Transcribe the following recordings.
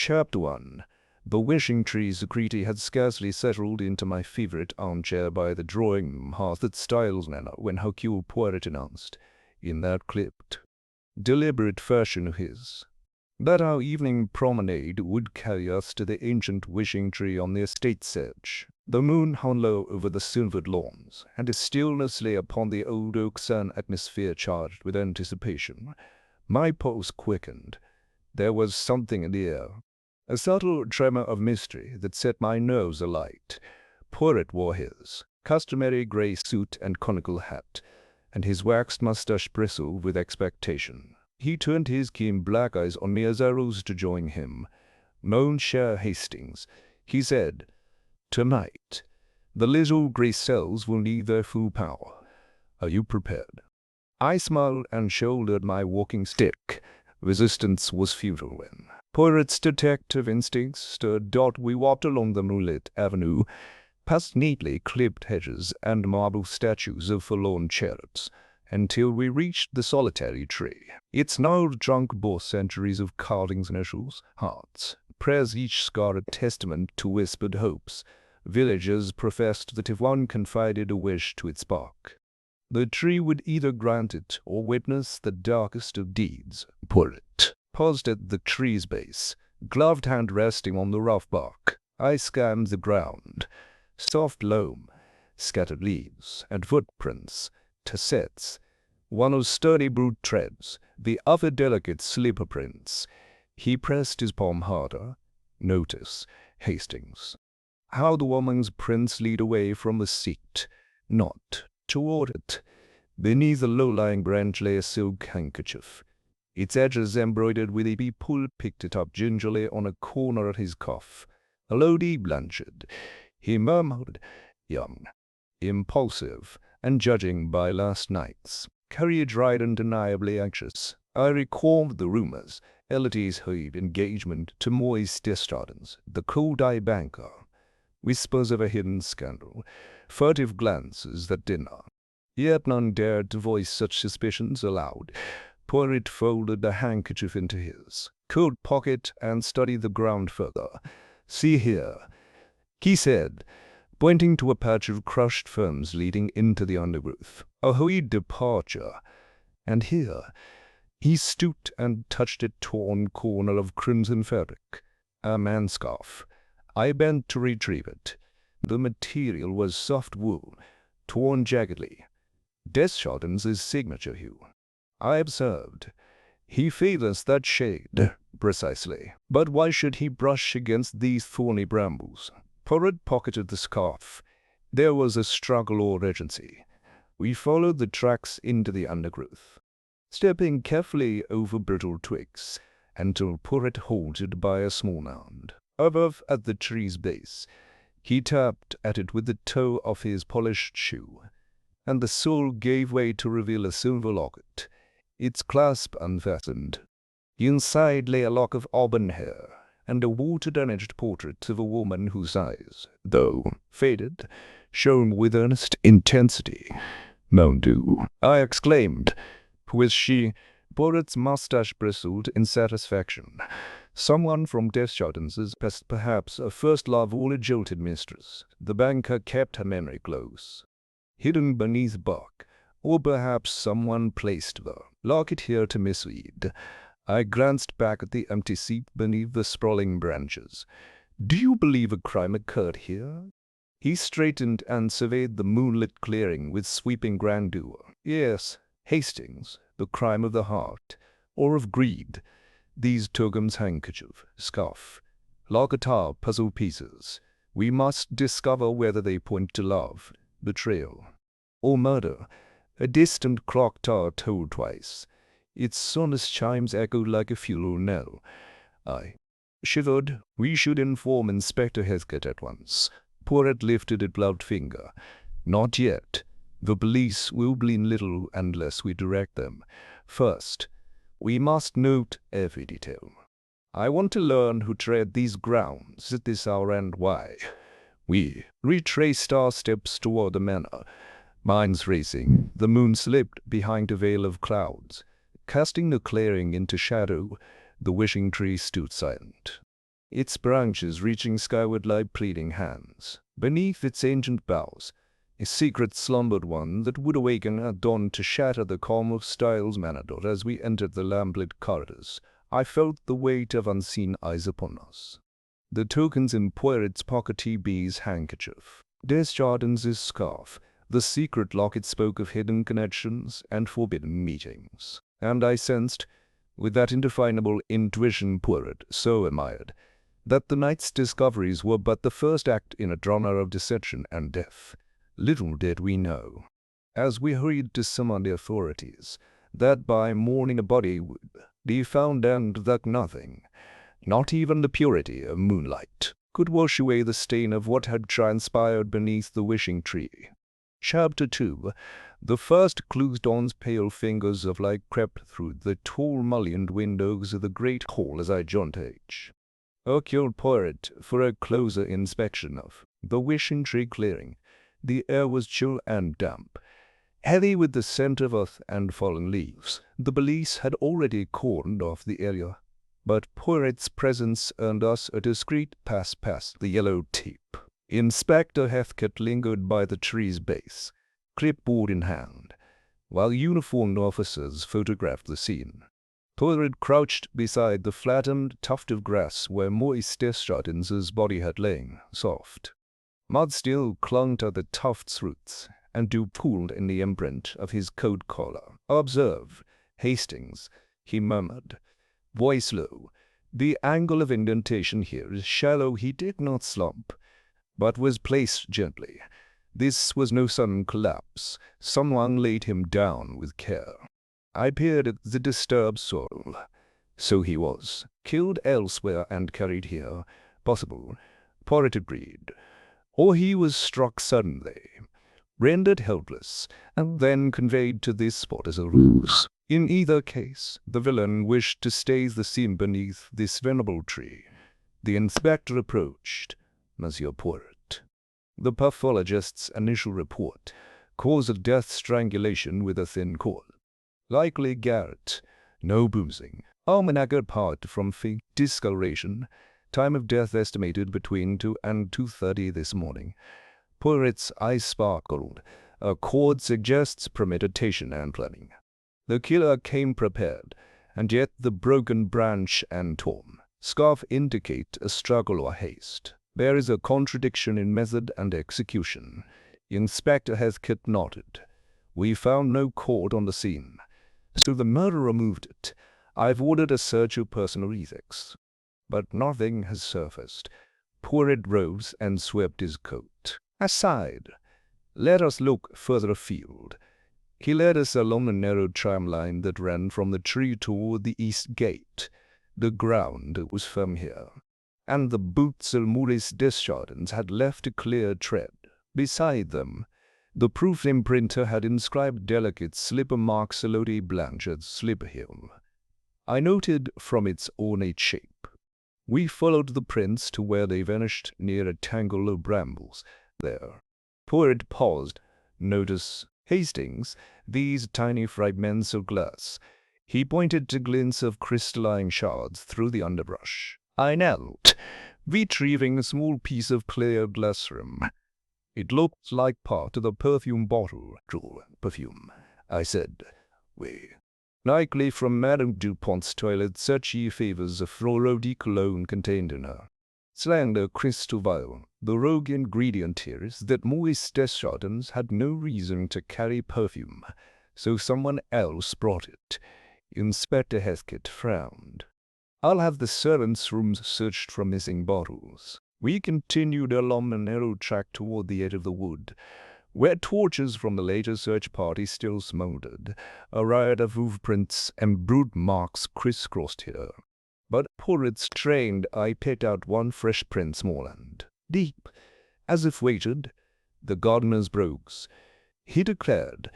Chapter 1. The wishing tree security had scarcely settled into my favorite armchair by the drawing-room hearth at Styles Manor when Hercule Poirot announced, in that clipped, deliberate fashion of his, that our evening promenade would carry us to the ancient wishing tree on the estate's edge. The moon hung low over the silvered lawns, and a stillness lay upon the old oaks, an atmosphere charged with anticipation. My pulse quickened. There was something in the air, a subtle tremor of mystery that set my nerves alight. Poirot wore his customary grey suit and conical hat, and his waxed moustache bristled with expectation. He turned his keen black eyes on me as I rose to join him. "Mon cher Hastings," he said, "tonight the little grey cells will need their full power. Are you prepared?" I smiled and shouldered my walking stick. Resistance was futile when Poirot's detective instincts stirred. We walked along the moonlit avenue, past neatly clipped hedges and marble statues of forlorn cherubs, until we reached the solitary tree. Its gnarled trunk bore centuries of carvings, initials, hearts, prayers, each scarred testament to whispered hopes. Villagers professed that if one confided a wish to its bark, the tree would either grant it or witness the darkest of deeds. Poirot paused at the tree's base, gloved hand resting on the rough bark. I scanned the ground. Soft loam, scattered leaves, and footprints, tassets. One of sturdy boot treads, the other delicate slipper prints. He pressed his palm harder. "Notice, Hastings, how the woman's prints lead away from the seat, not toward it." Beneath a low-lying branch lay a silk handkerchief, its edges embroidered with a bee. Poirot picked it up gingerly on a corner at his cuff. "Elodie Blanchard," he murmured, "young, impulsive, and judging by last night's carriage-ride undeniably anxious. I recalled the rumors, Elodie's hurried engagement to Maurice Desjardins, the cold-eyed banker, whispers of a hidden scandal, furtive glances at dinner. Yet none dared to voice such suspicions aloud." Poirot folded the handkerchief into his coat pocket and studied the ground further. "See here," he said, pointing to a patch of crushed ferns leading into the undergrowth. "A hurried departure. And here," he stooped and touched a torn corner of crimson fabric, "a man's scarf." I bent to retrieve it. The material was soft wool, torn jaggedly. Desjardins' signature hue, I observed. He favors that shade, precisely. But why should he brush against these thorny brambles? Poirot pocketed the scarf. There was a struggle or urgency. We followed the tracks into the undergrowth, stepping carefully over brittle twigs, until Poirot halted by a small mound. Above, at the tree's base, he tapped at it with the toe of his polished shoe, and the sole gave way to reveal a silver locket, its clasp unfastened. Inside lay a lock of auburn hair, and a water-damaged portrait of a woman whose eyes, though faded, shone with earnest intensity. "Mon Dieu!" I exclaimed. "Who is she?" Poirot's mustache bristled in satisfaction. "Someone from Desjardins' past, perhaps a first love or a jilted mistress." The banker kept her memory close, hidden beneath bark, or perhaps someone placed the locket here to mislead. I glanced back at the empty seat beneath the sprawling branches. "Do you believe a crime occurred here?" He straightened and surveyed the moonlit clearing with sweeping grandeur. "Yes, Hastings, the crime of the heart, or of greed. These Togham's handkerchief, scarf, locket are puzzle pieces. We must discover whether they point to love, betrayal, or murder." A distant clock tower tolled twice. Its sonorous chimes echoed like a funeral knell. I shivered. "We should inform Inspector Heathcote at once." Poirot lifted a gloved finger. "Not yet. The police will glean little unless we direct them. First, we must note every detail. I want to learn who tread these grounds at this hour and why." We retraced our steps toward the manor, minds racing. The moon slipped behind a veil of clouds, casting the clearing into shadow. The wishing tree stood silent. its branches reaching skyward like pleading hands. Beneath its ancient boughs, a secret slumbered one that would awaken at dawn to shatter the calm of Styles Manor. As we entered the lamplit corridors, I felt the weight of unseen eyes upon us. The tokens in Poirot's pocket, T.B.'s handkerchief, Desjardins' scarf, the secret locket spoke of hidden connections and forbidden meetings. And I sensed, with that indefinable intuition Poirot so admired, that the night's discoveries were but the first act in a drama of deception and death. Little did we know, as we hurried to summon the authorities, that by morning a body would be found and that nothing, not even the purity of moonlight, could wash away the stain of what had transpired beneath the wishing tree. Chapter 2. The first clues. Dawn's pale fingers of light crept through the tall mullioned windows of the great hall as I joined Hercule Poirot for a closer inspection of the wishing tree clearing. The air was chill and damp, heavy with the scent of earth and fallen leaves. The police had already cordoned off the area, but Poirot's presence earned us a discreet pass past the yellow tape. Inspector Heathcote lingered by the tree's base, clipboard in hand, while uniformed officers photographed the scene. Poirot crouched beside the flattened tuft of grass where Maurice Desjardins' body had lain, soft. Mud still clung to the tuft's roots, and dew pooled in the imprint of his coat collar. "Observe, Hastings," he murmured, voice low. "The angle of indentation here is shallow." He did not slump, but was placed gently. This was no sudden collapse. Someone laid him down with care. I peered at the disturbed soil. So he was killed elsewhere and carried here. Possible, Poirot agreed. Or he was struck suddenly, rendered helpless, and then conveyed to this spot as a ruse. In either case, the villain wished to stay the scene beneath this venerable tree. The inspector approached. "Monsieur Poirot, the pathologist's initial report, cause of death strangulation with a thin cord. Likely garret, no bruising. Almanac apart from faint discoloration. Time of death estimated between 2 and 2:30 this morning." Poirot's eyes sparkled. "A cord suggests premeditation and planning. The killer came prepared, and yet the broken branch and torn scarf indicate a struggle or haste. There is a contradiction in method and execution." Inspector Heathcote nodded. "We found no cord on the scene, so the murderer moved it. I've ordered a search of personal effects, but nothing has surfaced." Poirot rose and swept his coat aside. "Let us look further afield." He led us along the narrow tram-line that ran from the tree toward the east gate. The ground was firm here, and the boots of Maurice Desjardins had left a clear tread. Beside them, the proof imprinter had inscribed delicate slipper marks of Lady Blanchard's slipper heel. I noted from its ornate shape. We followed the prints to where they vanished near a tangle of brambles. There, Poirot paused. "Notice, Hastings, these tiny fragments of glass." He pointed to glints of crystalline shards through the underbrush. I knelt, retrieving a small piece of clear glass rim. "It looked like part of the perfume bottle." "True, perfume," I said. Likely from Madame Dupont's toilet. Such favors of Floro de Cologne contained in her slender crystal vial. The rogue ingredient here is that Maurice Desjardins had no reason to carry perfume, so someone else brought it. Inspector Heathcote frowned. "I'll have the servants' rooms searched for missing bottles." We continued along the narrow track toward the edge of the wood, where torches from the later search party still smoldered. A riot of hoof prints and brute marks crisscrossed here. But Poirot's trained eye picked out one fresh print, small and deep, as if weighted. "The gardener's brogues," he declared.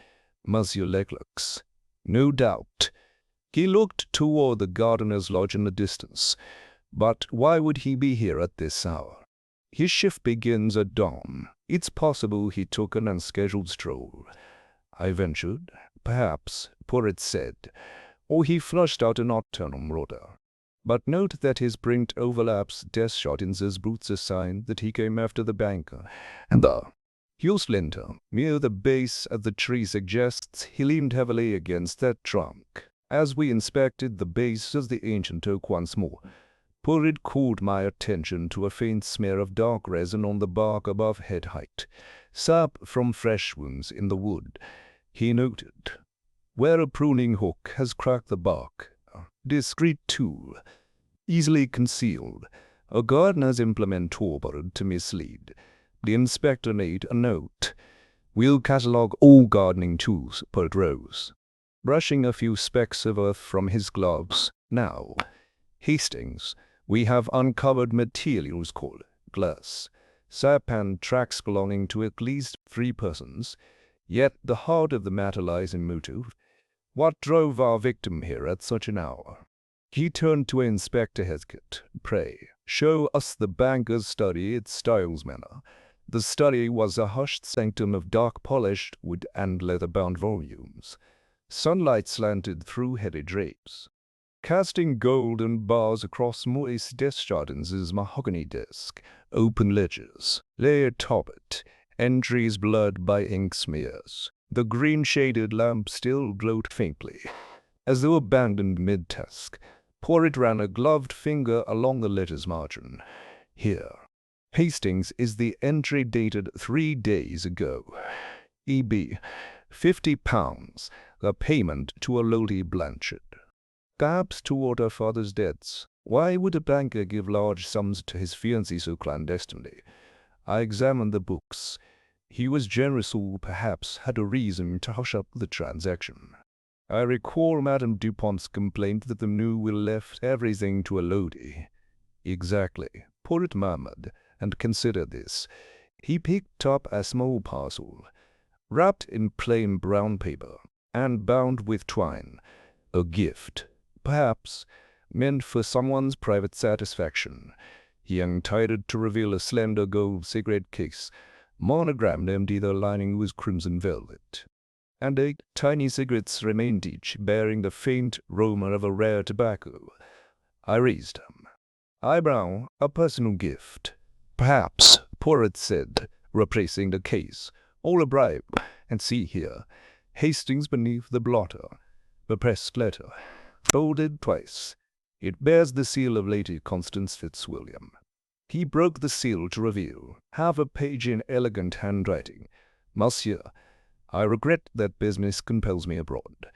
"Monsieur Leclerc's, no doubt." He looked toward the gardener's lodge in the distance. "But why would he be here at this hour? His shift begins at dawn. It's possible he took an unscheduled stroll." I ventured. "Perhaps," Poirot said, "or he flushed out a nocturnal rotor." But note that his print overlaps Desjardins' boots, a sign that he came after the banker. And the heel splinter near the base of the tree suggests he leaned heavily against that trunk. As we inspected the base of the ancient oak once more, Poirot called my attention to a faint smear of dark resin on the bark above head height, sap from fresh wounds in the wood. He noted, where a pruning hook has cracked the bark, a discreet tool, easily concealed, a gardener's implement too borrowed to mislead. The inspector made a note. We'll catalogue all gardening tools, Poirot rose, brushing a few specks of earth from his gloves. Now, Hastings, we have uncovered materials called glass, sap and tracks belonging to at least 3 persons. Yet the heart of the matter lies in motive. What drove our victim here at such an hour? He turned to Inspector Heathcote. Pray, show us the banker's study at Styles Manor. The study was a hushed sanctum of dark-polished wood and leather-bound volumes. Sunlight slanted through heavy drapes, casting golden bars across Maurice Desjardins' mahogany desk. Open ledgers lay atop it, entries blurred by ink smears. The green-shaded lamp still glowed faintly, as though abandoned mid-task. Poirot ran a gloved finger along the letter's margin. Here, Hastings, is the entry dated 3 days ago. E.B. £50, the payment to a Lady Blanchard. Perhaps toward her father's debts. Why would a banker give large sums to his fiancée so clandestinely? I examined the books. He was generous, or perhaps had a reason to hush up the transaction. I recall Madame Dupont's complaint that the new will left everything to a lady. Exactly, Poirot murmured, and considered this. He picked up a small parcel, wrapped in plain brown paper, and bound with twine. A gift, perhaps, meant for someone's private satisfaction. He untied it to reveal a slender gold cigarette case, monogrammed empty, the lining was crimson velvet, and 8 tiny cigarettes remained, each bearing the faint aroma of a rare tobacco. I raised him. Eyebrow, a personal gift. Perhaps, Poirot said, replacing the case. All a bribe. And see here, Hastings beneath the blotter, the pressed letter, folded twice. It bears the seal of Lady Constance Fitzwilliam. He broke the seal to reveal half a page in elegant handwriting. Monsieur, I regret that business compels me abroad.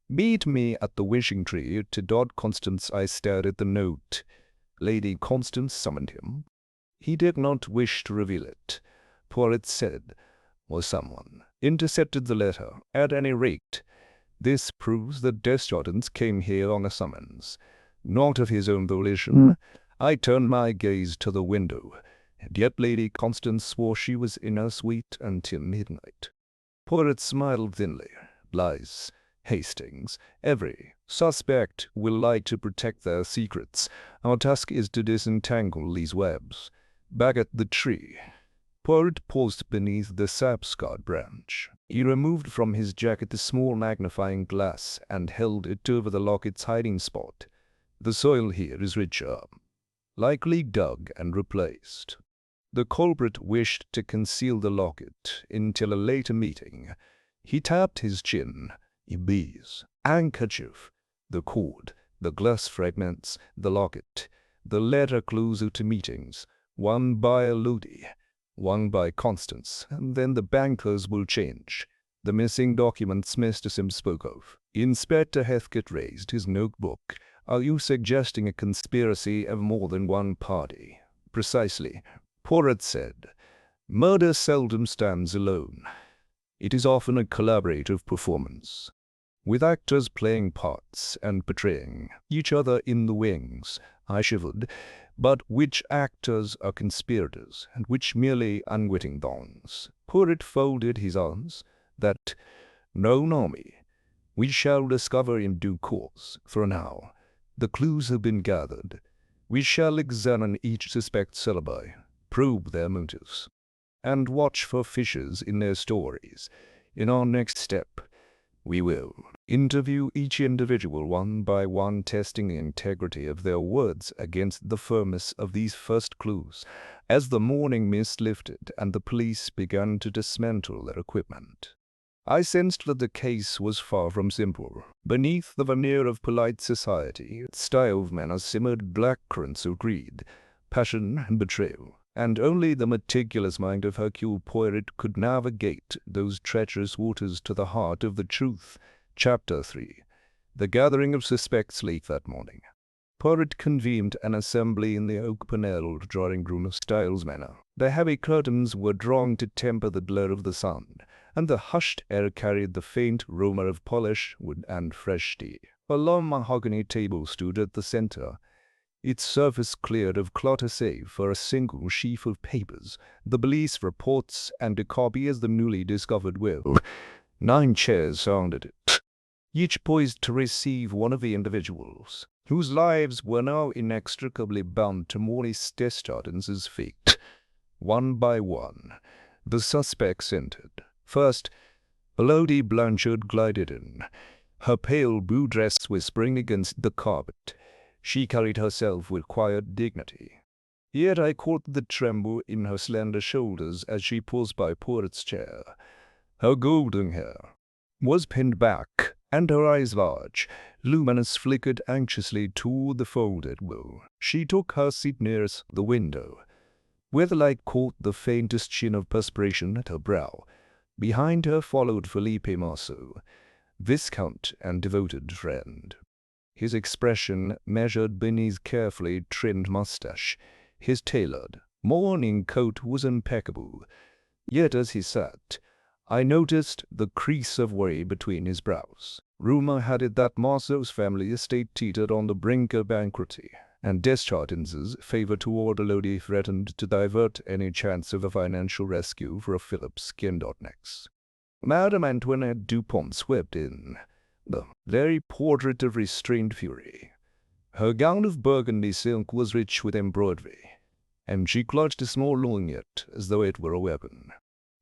Meet me at the Wishing Tree to Dot Constance. I stared at the note. Lady Constance summoned him. He did not wish to reveal it, Poirot said, or someone intercepted the letter. At any rate, this proves that Desjardins came here on a summons, not of his own volition. I turned my gaze to the window, and yet Lady Constance swore she was in her suite until midnight. Poirot smiled thinly. Lies, Hastings. Every suspect will like to protect their secrets. Our task is to disentangle these webs. Back at the tree, Poirot paused beneath the sap-scarred branch. He removed from his jacket the small magnifying glass and held it over the locket's hiding spot. The soil here is richer, likely dug and replaced. The culprit wished to conceal the locket until a later meeting. He tapped his chin. Ibis, handkerchief, the cord, the glass fragments, the locket, the letter clues to meetings, one by a lady, one by Constance, and then the bankers will change. The missing documents Mr. Sims spoke of. Inspector Heathcote raised his notebook. Are you suggesting a conspiracy of more than one party? Precisely, Poirot said. Murder seldom stands alone. It is often a collaborative performance, with actors playing parts and betraying each other in the wings. I shivered. But which actors are conspirators, and which merely unwitting dons? Poirot folded his arms. That, no, Normie, we shall discover in due course. For now, the clues have been gathered. We shall examine each suspect's alibi, probe their motives, and watch for fissures in their stories. In our next step, We will interview each individual one by one, testing the integrity of their words against the firmness of these first clues. As the morning mist lifted and the police began to dismantle their equipment, I sensed that the case was far from simple. Beneath the veneer of polite society, style of manners simmered black currents of greed, passion, and betrayal, and only the meticulous mind of Hercule Poirot could navigate those treacherous waters to the heart of the truth. Chapter 3. The gathering of suspects late that morning. Poirot convened an assembly in the oak-panelled drawing-room of Styles Manor. The heavy curtains were drawn to temper the glare of the sun, and the hushed air carried the faint aroma of polished wood and fresh tea. A long mahogany table stood at the center, its surface cleared of clutter save for a single sheaf of papers, the police reports, and a copy of the newly discovered will. 9 chairs surrounded it, each poised to receive one of the individuals whose lives were now inextricably bound to Maurice Desjardins' fate. One by one, the suspects entered. First, Lady Blanchard glided in, her pale blue dress whispering against the carpet. She carried herself with quiet dignity. Yet I caught the tremble in her slender shoulders as she paused by Poirot's chair. Her golden hair was pinned back, and her eyes large, luminous, flickered anxiously toward the folded will. She took her seat nearest the window, where the light caught the faintest sheen of perspiration at her brow. Behind her followed Felipe Marceau, Viscount and devoted friend. His expression measured beneath carefully trimmed mustache. His tailored morning coat was impeccable. Yet as he sat, I noticed the crease of worry between his brows. Rumor had it that Marceau's family estate teetered on the brink of bankruptcy, and Desjardins' favor toward the lady threatened to divert any chance of a financial rescue for a Philip Skindotnex. Madame Antoinette Dupont swept in, the very portrait of restrained fury. Her gown of burgundy silk was rich with embroidery, and she clutched a small lorgnette as though it were a weapon.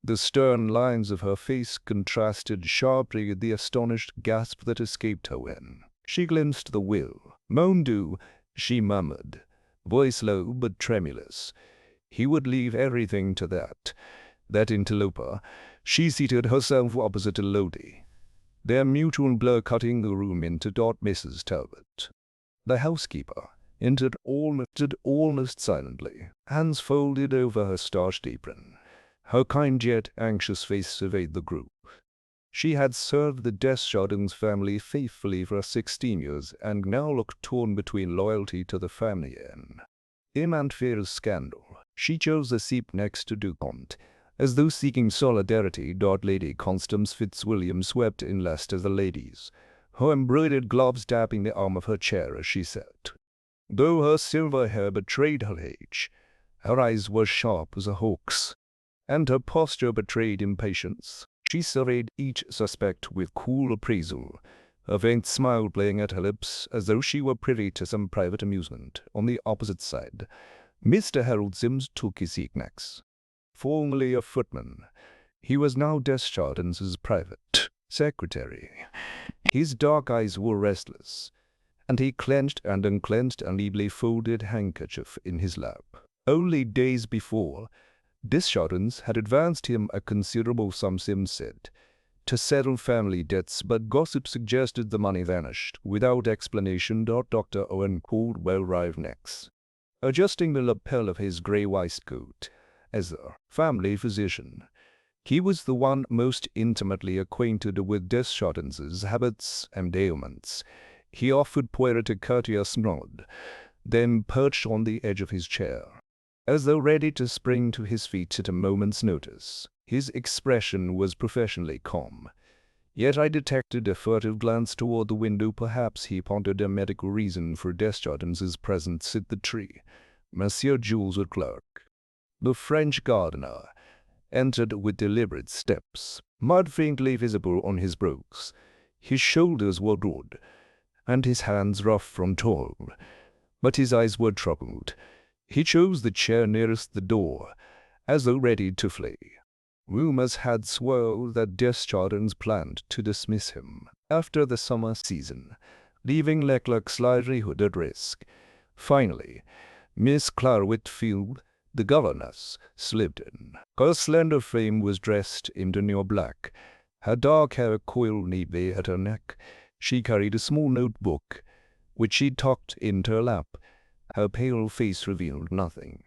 The stern lines of her face contrasted sharply with the astonished gasp that escaped her when she glimpsed the will. Mon Dieu, she murmured, voice low but tremulous. He would leave everything to that interloper. She seated herself opposite Elodie, their mutual blur cutting the room into Mrs. Talbot. The housekeeper entered almost silently, hands folded over her starched apron. Her kind yet anxious face surveyed the group. She had served the Desjardins family faithfully for 16 years and now looked torn between loyalty to the family and him and fear of scandal. She chose the seat next to Dupont, as though seeking solidarity. Lady Constance Fitzwilliam swept in last as the ladies, her embroidered gloves tapping the arm of her chair as she sat. Though her silver hair betrayed her age, her eyes were sharp as a hawk's, and her posture betrayed impatience. She surveyed each suspect with cool appraisal, a faint smile playing at her lips as though she were privy to some private amusement. On the opposite side, Mr. Harold Sims took his seat next. Formerly a footman, he was now Desjardins' private secretary. His dark eyes were restless, and he clenched and unclenched an neatly folded handkerchief in his lap. Only days before, Desjardins had advanced him a considerable sum, Sims said, to settle family debts, but gossip suggested the money vanished without explanation. Dr. Owen called well-arrived next, adjusting the lapel of his grey waistcoat. As the family physician, he was the one most intimately acquainted with Desjardins' habits and ailments. He offered Poirot a courteous nod, then perched on the edge of his chair, as though ready to spring to his feet at a moment's notice. His expression was professionally calm, yet I detected a furtive glance toward the window. Perhaps he pondered a medical reason for Desjardins' presence at the tree. Monsieur Jules, the clerk, the French gardener, entered with deliberate steps, mud faintly visible on his brogues. His shoulders were broad, and his hands rough from toil, but his eyes were troubled. He chose the chair nearest the door, as though ready to flee. Rumors had swirled that Desjardins planned to dismiss him after the summer season, leaving Leclerc's livelihood at risk. Finally, Miss Clara Whitfield, the governess, slipped in. Her slender frame was dressed in demure black, her dark hair coiled neatly at her neck. She carried a small notebook, which she tucked into her lap. Her pale face revealed nothing,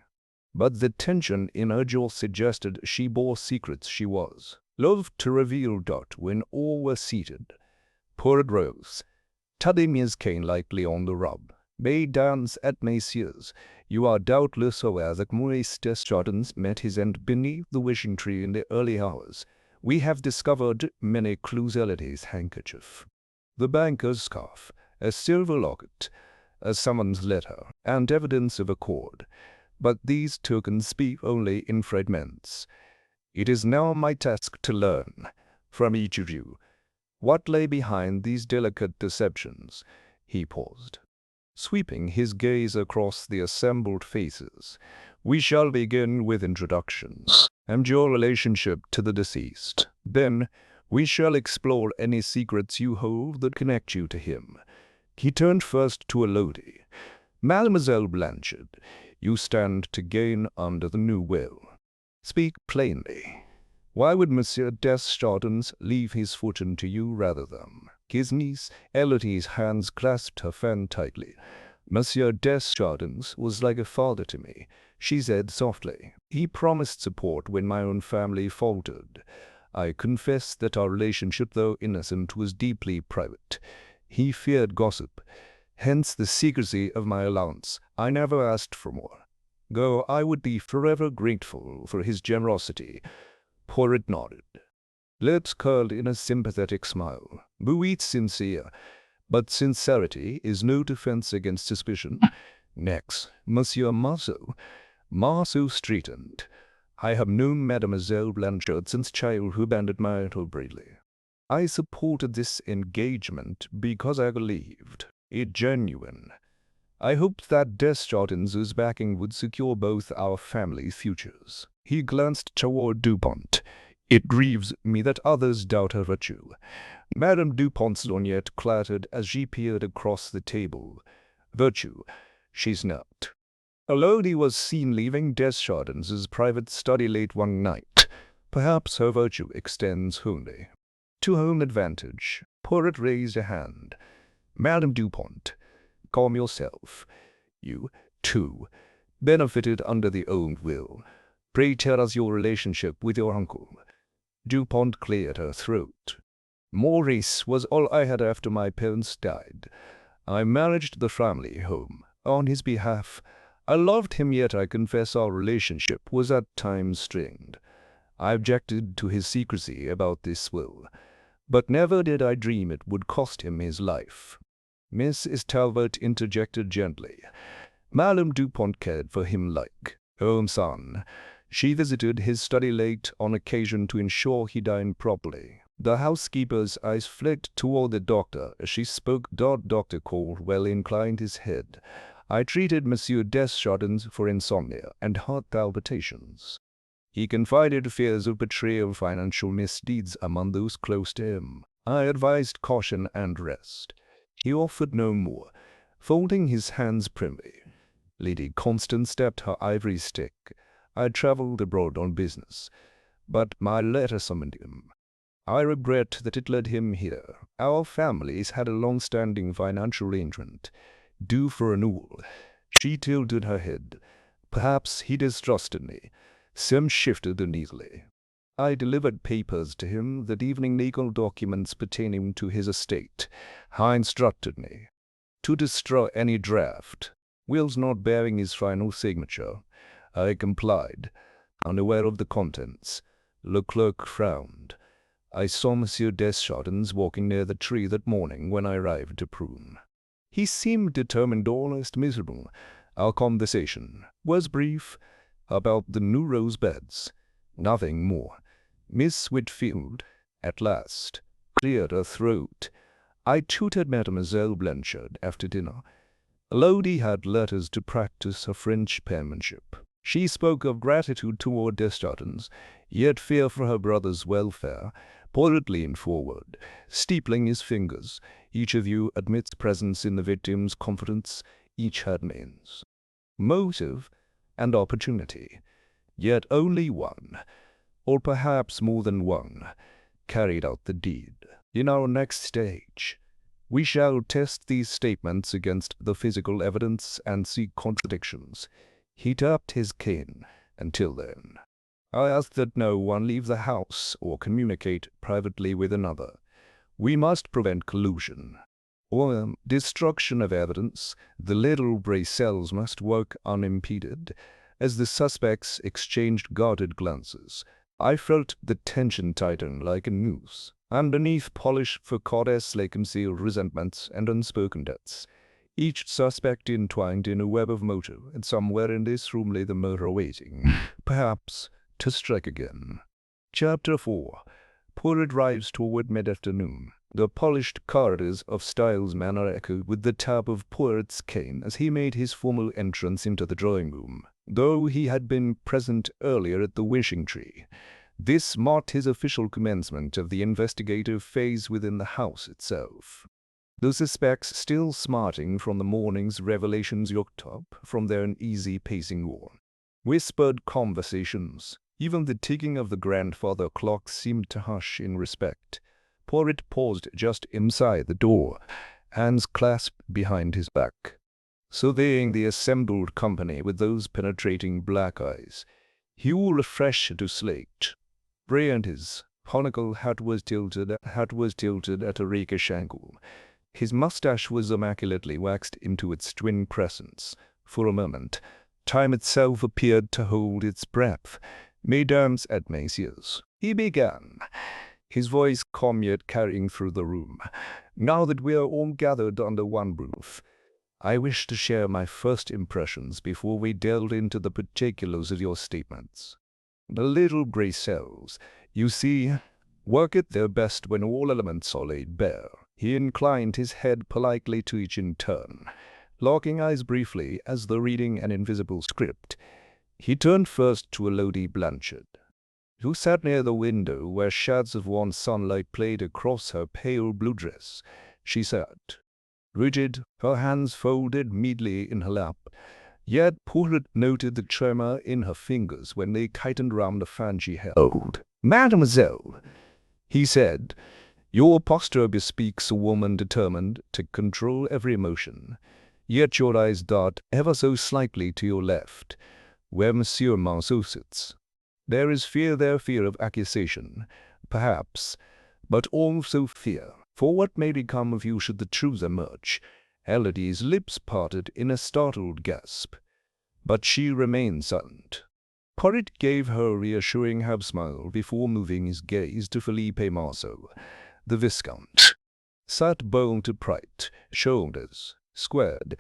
but the tension in her jaw suggested she bore secrets she was loath to reveal. When all were seated, Poirot rose, tugging his cane lightly on the rug. Mesdames et messieurs, you are doubtless aware that Maurice Desjardins met his end beneath the wishing tree in the early hours. We have discovered many clues: his handkerchief, the banker's scarf, a silver locket, a summons letter, and evidence of accord. But these tokens speak only in fragments. It is now my task to learn from each of you what lay behind these delicate deceptions. He paused, sweeping his gaze across the assembled faces. We shall begin with introductions and your relationship to the deceased. Then we shall explore any secrets you hold that connect you to him. He turned first to Elodie. Mademoiselle Blanchard, you stand to gain under the new will. Speak plainly. Why would Monsieur Desjardins leave his fortune to you rather than his niece? Elodie's hands clasped her fan tightly. Monsieur Desjardins was like a father to me, she said softly. He promised support when my own family faltered. I confess that our relationship, though innocent, was deeply private. He feared gossip, hence the secrecy of my allowance. I never asked for more, though I would be forever grateful for his generosity. Poirot nodded, lips curled in a sympathetic smile. Buit sincere, but sincerity is no defense against suspicion. Next, Monsieur Marceau. Marceau straightened. I have known Mademoiselle Blanchard since childhood and admired her greatly. I supported this engagement because I believed it genuine. I hoped that Desjardins' backing would secure both our family futures. He glanced toward Dupont. It grieves me that others doubt her virtue. Madame Dupont's lorgnette clattered as she peered across the table. Virtue, she snapped. Elodie was seen leaving Desjardins' private study late one night. Perhaps her virtue extends only to her own advantage. Poirot raised a hand. Madame Dupont, calm yourself. You, too, benefited under the old will. Pray tell us your relationship with your uncle. Dupont cleared her throat. Maurice was all I had after my parents died. I managed the family home on his behalf. I loved him, yet I confess our relationship was at times strained. I objected to his secrecy about this will, but never did I dream it would cost him his life. Mrs. Talbot interjected gently. Madame Dupont cared for him like her own son. She visited his study late on occasion to ensure he dined properly. The housekeeper's eyes flicked toward the doctor as she spoke. Dr. Caldwell inclined his head. I treated Monsieur Desjardins for insomnia and heart palpitations. He confided fears of betrayal, financial misdeeds among those close to him. I advised caution and rest. He offered no more, folding his hands primly. Lady Constance tapped her ivory stick. I traveled abroad on business, but my letter summoned him. I regret that it led him here. Our families had a long-standing financial arrangement, due for renewal. She tilted her head. Perhaps he distrusted me. Sim shifted uneasily. I delivered papers to him that evening, legal documents pertaining to his estate. He instructed me to destroy any draft, wills not bearing his final signature. I complied, unaware of the contents. Leclerc frowned. I saw Monsieur Desjardins walking near the tree that morning when I arrived to Prune. He seemed determined, almost miserable. Our conversation was brief, about the new rose beds. Nothing more. Miss Whitfield, at last, cleared her throat. I tutored Mademoiselle Blanchard after dinner. Elodie had letters to practice her French penmanship. She spoke of gratitude toward Desjardins, yet fear for her brother's welfare. Poirot leaned forward, steepling his fingers. Each of you admits presence in the victim's confidence. Each had means, motive, and opportunity. Yet only one, or perhaps more than one, carried out the deed. In our next stage, we shall test these statements against the physical evidence and see contradictions. He tapped his cane. Until then, I ask that no one leave the house or communicate privately with another. We must prevent collusion or destruction of evidence. The little Bracels must work unimpeded. As the suspects exchanged guarded glances, I felt the tension tighten like a noose. Underneath polished facades lay concealed resentments and unspoken debts. Each suspect entwined in a web of motive, and somewhere in this room lay the murderer waiting, perhaps, to strike again. Chapter 4. Poirot drives toward mid-afternoon. The polished corridors of Styles Manor echoed with the tap of Poirot's cane as he made his formal entrance into the drawing-room. Though he had been present earlier at the wishing tree, this marked his official commencement of the investigative phase within the house itself. The suspects, still smarting from the morning's revelations, looked up from their uneasy pacing wall. Whispered conversations. Even the ticking of the grandfather clock seemed to hush in respect. Poirot paused just inside the door, hands clasped behind his back, surveying the assembled company with those penetrating black eyes. Hugh refreshed to slate. Brilliant, his conical hat was tilted at a rakish angle. His mustache was immaculately waxed into its twin crescents. For a moment, time itself appeared to hold its breath. Mesdames et messieurs, he began, his voice calm yet carrying through the room. Now that we are all gathered under one roof, I wish to share my first impressions before we delve into the particulars of your statements. The little Bracels, you see, work at their best when all elements are laid bare. He inclined his head politely to each in turn, locking eyes briefly as though reading an invisible script. He turned first to Elodie Blanchard, who sat near the window where shads of warm sunlight played across her pale blue dress. She sat, rigid, her hands folded meekly in her lap. Yet Poirot noted the tremor in her fingers when they tightened round the fan she held. "Mademoiselle," he said, "your posture bespeaks a woman determined to control every emotion. Yet your eyes dart ever so slightly to your left, where Monsieur Marceau sits. There is fear there, fear of accusation, perhaps, but also fear for what may become of you should the truth emerge." Elodie's lips parted in a startled gasp, but she remained silent. Poirot gave her a reassuring half-smile before moving his gaze to Philippe Marceau. The Viscount sat bolt upright, shoulders squared,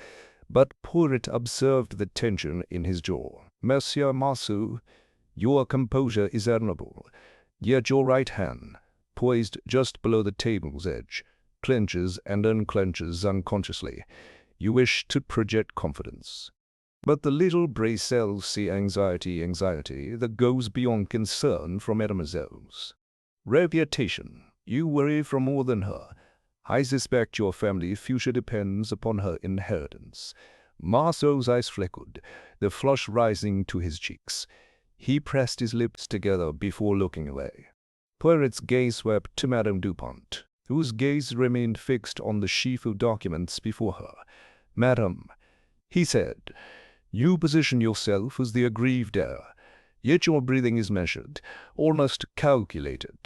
but Poirot observed the tension in his jaw. "Monsieur Marceau, your composure is admirable, yet your right hand, poised just below the table's edge, clenches and unclenches unconsciously. You wish to project confidence. But the little Bracels see anxiety that goes beyond concern for mademoiselle's reputation. You worry for more than her. I suspect your family's future depends upon her inheritance." Marceau's eyes flickered, the flush rising to his cheeks. He pressed his lips together before looking away. Poirot's gaze swept to Madame Dupont, whose gaze remained fixed on the sheaf of documents before her. "Madame," he said, "you position yourself as the aggrieved heir, yet your breathing is measured, almost calculated.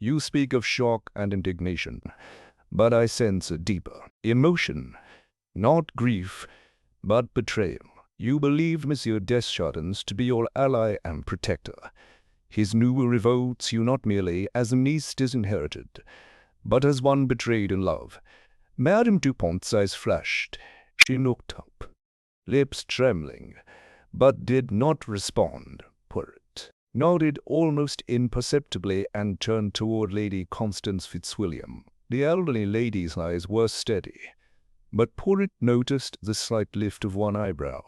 You speak of shock and indignation, but I sense a deeper emotion, not grief, but betrayal. You believed Monsieur Desjardins to be your ally and protector. His new revolts you not merely as a niece disinherited, but as one betrayed in love." Madame Dupont's eyes flashed. She looked up, lips trembling, but did not respond. Poirot nodded almost imperceptibly and turned toward Lady Constance Fitzwilliam. The elderly lady's eyes were steady, but Poirot noticed the slight lift of one eyebrow.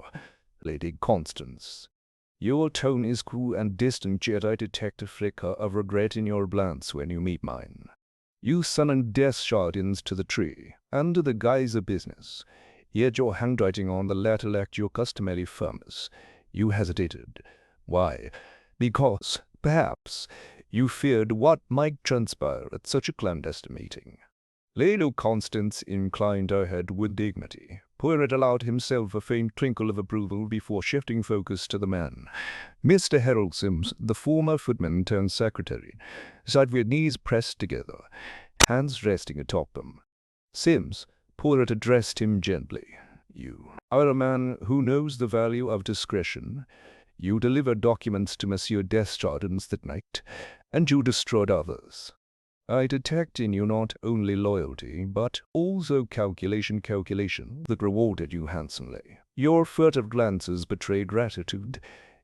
Lady Constance Your tone is cool and distant, yet I detect a flicker of regret in your glance when you meet mine. You summon death gardens to the tree, under the guise of business, yet your handwriting on the latter lacked your customary firmness. You hesitated. Why? Because, perhaps, you feared what might transpire at such a clandestine meeting. Lady Constance inclined her head with dignity. Poirot allowed himself a faint twinkle of approval before shifting focus to the man. Mr. Harold Sims, the former footman turned secretary, sat with knees pressed together, hands resting atop them. Sims, Poirot addressed him gently. You are a man who knows the value of discretion. You delivered documents to Monsieur Desjardins that night, and you destroyed others. I detect in you not only loyalty, but also calculation that rewarded you handsomely. Your furtive glances betrayed gratitude,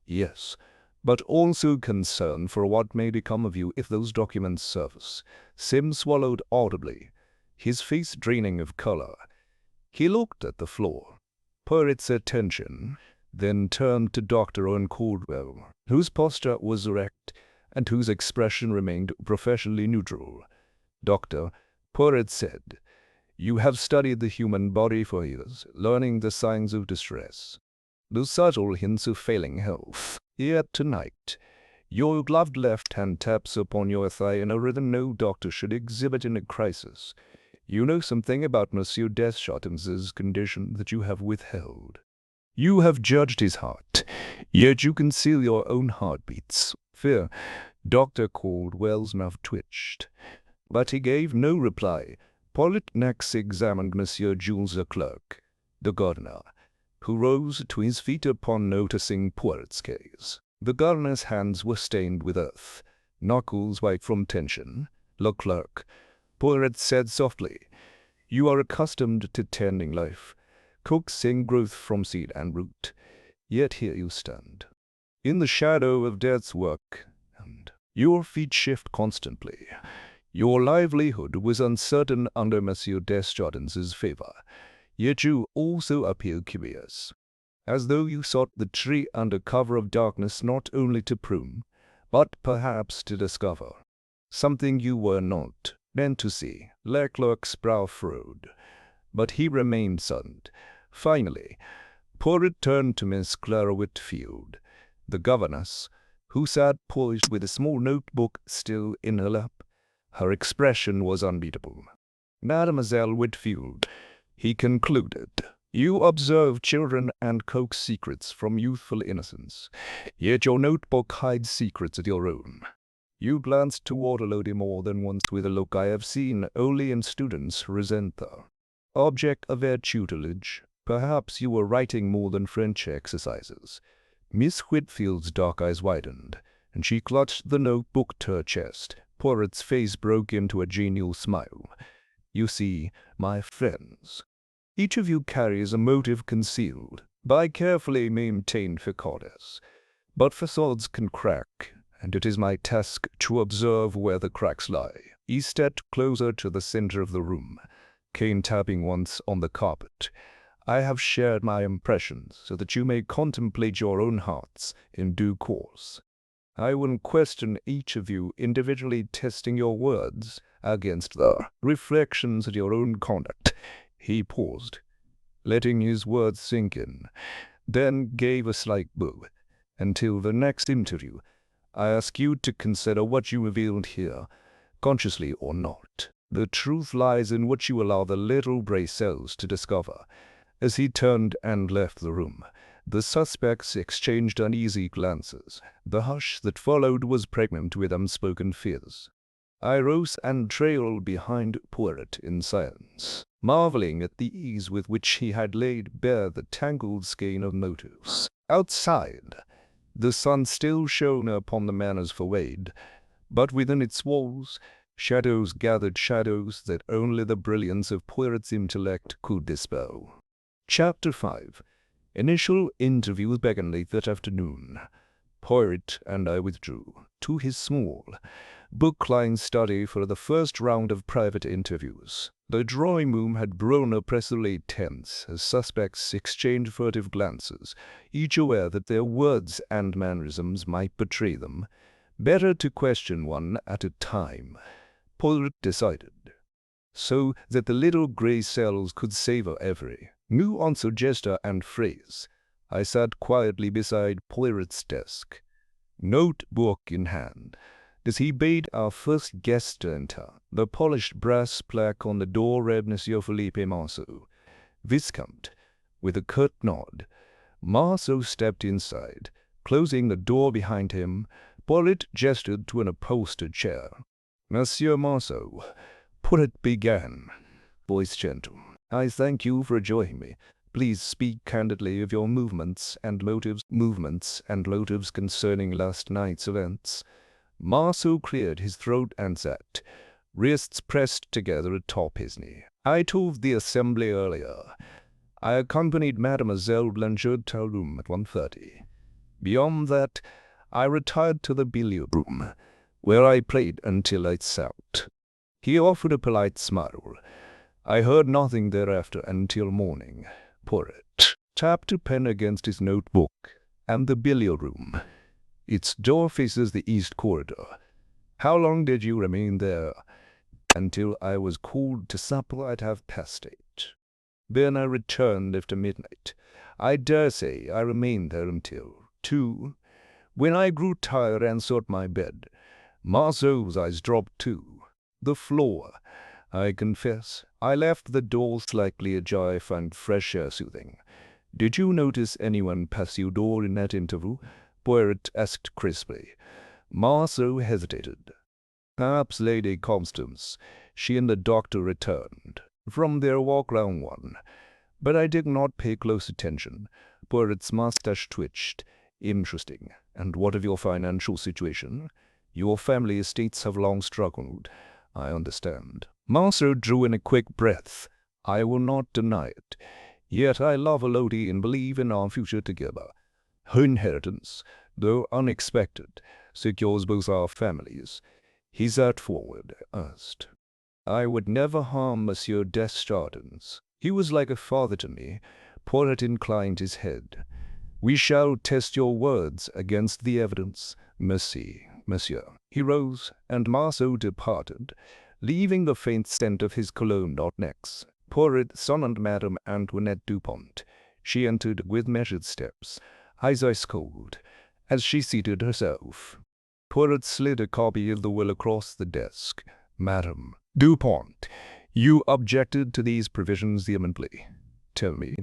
yes, but also concern for what may become of you if those documents surface. Sim swallowed audibly, his face draining of color. He looked at the floor. Poirot's attention then turned to Dr. Owen Caldwell, whose posture was erect and whose expression remained professionally neutral. Doctor, Poirot said, you have studied the human body for years, learning the signs of distress, the subtle hints of failing health. Yet tonight, your gloved left hand taps upon your thigh in a rhythm no doctor should exhibit in a crisis. You know something about Monsieur Desjardins' condition that you have withheld. You have judged his heart, yet you conceal your own heartbeats. Fear. Dr. Caldwell's mouth twitched, but he gave no reply. Poirot next examined Monsieur Jules Leclerc, the gardener, who rose to his feet upon noticing Poirot's gaze. The gardener's hands were stained with earth, knuckles white from tension. Leclerc, Poirot said softly, you are accustomed to tending life, coaxing growth from seed and root, yet here you stand, in the shadow of death's work, and your feet shift constantly. Your livelihood was uncertain under Monsieur Desjardins' favor, yet you also appear curious, as though you sought the tree under cover of darkness not only to prune, but perhaps to discover something you were not meant to see. Leclerc's brow furrowed, but he remained silent. Finally, Poirot turned to Miss Clara Whitfield, the governess, who sat poised with a small notebook still in her lap. Her expression was unbeatable. Mademoiselle Whitfield, he concluded, you observe children and coax secrets from youthful innocence, yet your notebook hides secrets of your own. You glanced toward Elodie more than once with a look I have seen only in students resent the object of their tutelage. Perhaps you were writing more than French exercises. Miss Whitfield's dark eyes widened, and she clutched the notebook to her chest. Poirot's face broke into a genial smile. You see, my friends, each of you carries a motive concealed by carefully maintained facades. But facades can crack, and it is my task to observe where the cracks lie. He stepped closer to the center of the room, cane tapping once on the carpet. I have shared my impressions so that you may contemplate your own hearts in due course. I will question each of you individually, testing your words against the reflections of your own conduct. He paused, letting his words sink in, then gave a slight bow. Until the next interview, I ask you to consider what you revealed here, consciously or not. The truth lies in what you allow the little gray cells to discover. As he turned and left the room, the suspects exchanged uneasy glances. The hush that followed was pregnant with unspoken fears. I rose and trailed behind Poirot in silence, marveling at the ease with which he had laid bare the tangled skein of motives. Outside, the sun still shone upon the manor's facade, but within its walls, shadows gathered, shadows that only the brilliance of Poirot's intellect could dispel. Chapter 5. Initial interview began late that afternoon. Poirot and I withdrew to his small, book-lined study for the first round of private interviews. The drawing room had grown oppressively tense as suspects exchanged furtive glances, each aware that their words and mannerisms might betray them. Better to question one at a time, Poirot decided, so that the little grey cells could savor every nuance of gesture and phrase. I sat quietly beside Poirot's desk, notebook in hand, as he bade our first guest to enter. The polished brass plaque on the door read Monsieur Philippe Marceau, Viscount. With a curt nod, Marceau stepped inside. Closing the door behind him, Poirot gestured to an upholstered chair. "Monsieur Marceau," Poirot began, voice gentle, "I thank you for joining me. Please speak candidly of your movements and motives concerning last night's events." Marceau cleared his throat and sat, wrists pressed together atop his knee. "I told the assembly earlier. I accompanied Mademoiselle Blanchard to her room at 1:30. Beyond that, I retired to the billiard room, where I played until lights out." He offered a polite smile. "I heard nothing thereafter until morning." Poirot tapped a pen against his notebook. "And the billiard room? Its door faces the east corridor. How long did you remain there?" "Until I was called to supper at 8:30. Then I returned after midnight. I dare say I remained there until 2, when I grew tired and sought my bed." Marceau's eyes dropped too. "The floor, I confess. I left the door slightly ajar. I found fresh air soothing." "Did you notice anyone pass your door in that interval?" Poirot asked crisply. Marceau hesitated. "Perhaps Lady Constance. She and the doctor returned from their walk round 1. But I did not pay close attention." Poirot's mustache twitched. "Interesting. And what of your financial situation? Your family estates have long struggled, I understand." Marceau drew in a quick breath. "I will not deny it. Yet I love Elodie and believe in our future together. Her inheritance, though unexpected, secures both our families." He sat forward, earnest. "I would never harm Monsieur Desjardins. He was like a father to me." Poirot inclined his head. "We shall test your words against the evidence. Merci, monsieur." He rose, and Marceau departed, leaving the faint scent of his cologne on necks. Poirot summoned Madame Antoinette Dupont. She entered with measured steps, eyes ice cold, as she seated herself. Poirot slid a copy of the will across the desk. "Madame Dupont, you objected to these provisions vehemently. Tell me,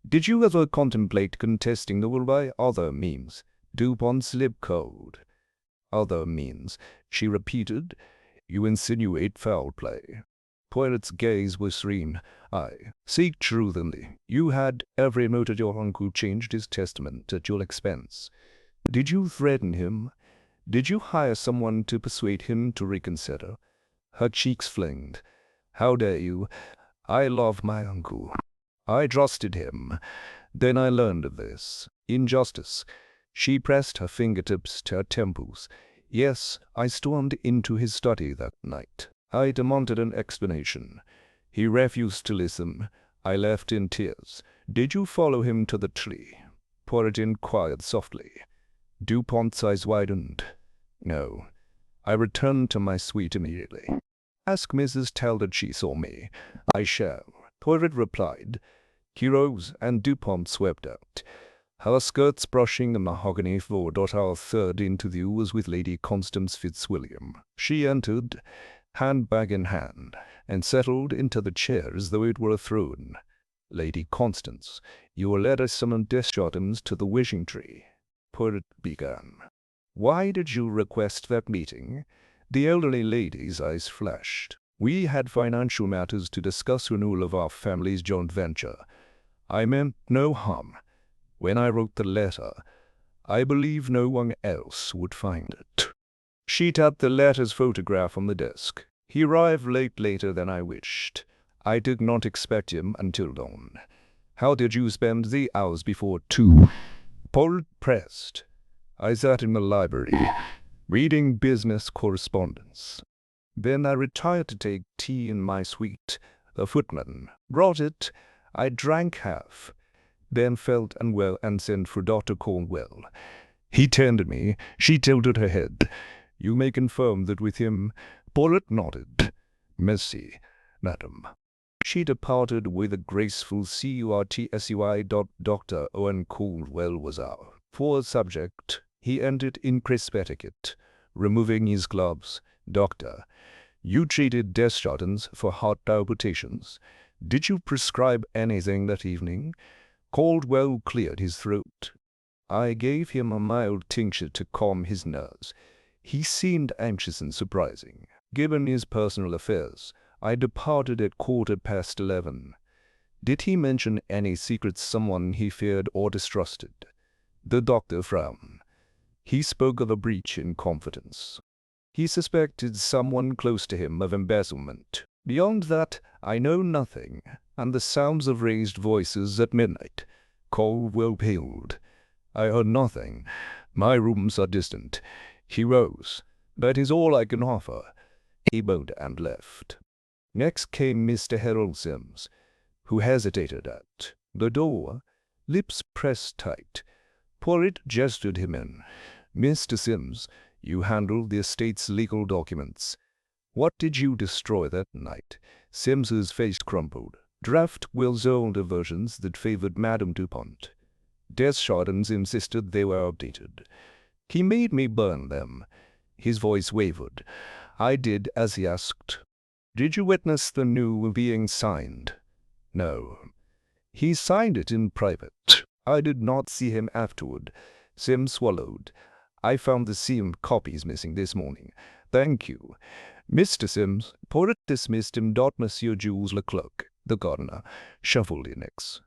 did you ever contemplate contesting the will by other means?" Dupont's lip curled. "Other means," she repeated. "You insinuate foul play." Poirot's gaze was serene. "I speak truthfully. You had every motive. Your uncle changed his testament at your expense. Did you threaten him? Did you hire someone to persuade him to reconsider?" Her cheeks flamed. "How dare you? I love my uncle. I trusted him. Then I learned of this injustice." She pressed her fingertips to her temples. "Yes, I stormed into his study that night. I demanded an explanation. He refused to listen. I left in tears." "Did you follow him to the tree?" Poirot inquired softly. Dupont's eyes widened. "No. I returned to my suite immediately. Ask Mrs. Talbot, she saw me." "I shall," Poirot replied. He rose, and Dupont swept out, her skirts brushing the mahogany floor. Our third interview was with Lady Constance Fitzwilliam. She entered, handbag in hand, and settled into the chair as though it were a throne. "Lady Constance, your letter summoned Desjardins to the wishing tree," Poirot began. "Why did you request that meeting?" The elderly lady's eyes flashed. "We had financial matters to discuss, renewal of our family's joint venture. I meant no harm. When I wrote the letter, I believed no one else would find it." She tapped the letter's photograph on the desk. "He arrived later than I wished. I did not expect him until dawn." "How did you spend the hours before 2? Poirot pressed. "I sat in the library, reading business correspondence. Then I retired to take tea in my suite. The footman brought it. I drank half, then felt unwell and sent for Dr. Cornwell. He turned to me. She tilted her head. You may confirm that with him. Poirot nodded. Merci, madam. She departed with a graceful curtsy. Dr. Owen Cornwell was our for subject. He entered in crisp etiquette, removing his gloves. Doctor, you treated Desjardins for heart palpitations. Did you prescribe anything that evening? Caldwell cleared his throat. I gave him a mild tincture to calm his nerves. He seemed anxious and surprising. Given his personal affairs, I departed at 11:15. Did he mention any secrets someone he feared or distrusted? The doctor frowned. He spoke of a breach in confidence. He suspected someone close to him of embezzlement. Beyond that, I know nothing, and the sounds of raised voices at midnight. Caldwell paled. I heard nothing. My rooms are distant. He rose. That is all I can offer. He bowed and left. Next came Mr. Harold Sims, who hesitated at the door, lips pressed tight. Poirot gestured him in. Mr. Sims, you handled the estate's legal documents. What did you destroy that night? Sims's face crumpled. Draft wills, older versions that favored Madame Dupont. Desjardins insisted they were updated. He made me burn them. His voice wavered. I did as he asked. Did you witness the new being signed? No. He signed it in private. I did not see him afterward. Sim swallowed. I found the sealed copies missing this morning. Thank you. Mr. Sims, Poirot dismissed him. Monsieur Jules Leclerc, the gardener, shuffled in next.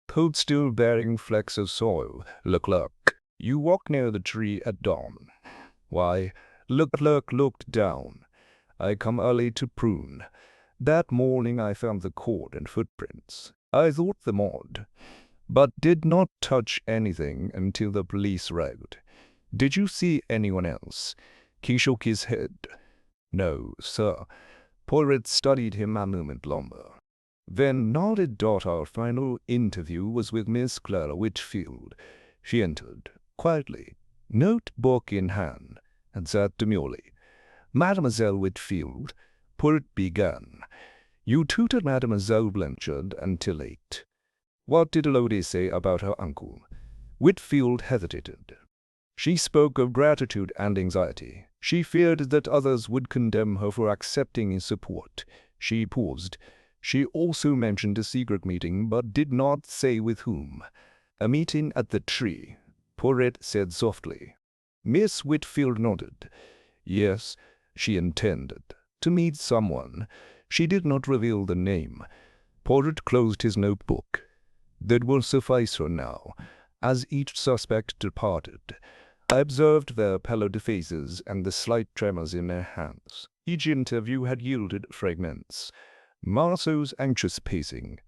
Toadstool bearing flecks of soil. Leclerc, you walk near the tree at dawn. Why? Leclerc looked down. I come early to prune. That morning I found the cord and footprints. I thought them odd, but did not touch anything until the police arrived. Did you see anyone else? He shook his head. No, sir. Poirot studied him a moment longer. Then nodded. Our final interview was with Miss Clara Whitfield. She entered, quietly, notebook in hand, and sat demurely. Mademoiselle Whitfield, Poirot began. You tutored Mademoiselle Blanchard until 8. What did Elodie say about her uncle? Whitfield hesitated. She spoke of gratitude and anxiety. She feared that others would condemn her for accepting his support. She paused. She also mentioned a secret meeting, but did not say with whom. A meeting at the tree, Poirot said softly. Miss Whitfield nodded. Yes, she intended to meet someone. She did not reveal the name. Poirot closed his notebook. That will suffice her now. As each suspect departed, I observed their pallid faces and the slight tremors in their hands. Each interview had yielded fragments. Marceau's anxious pacing,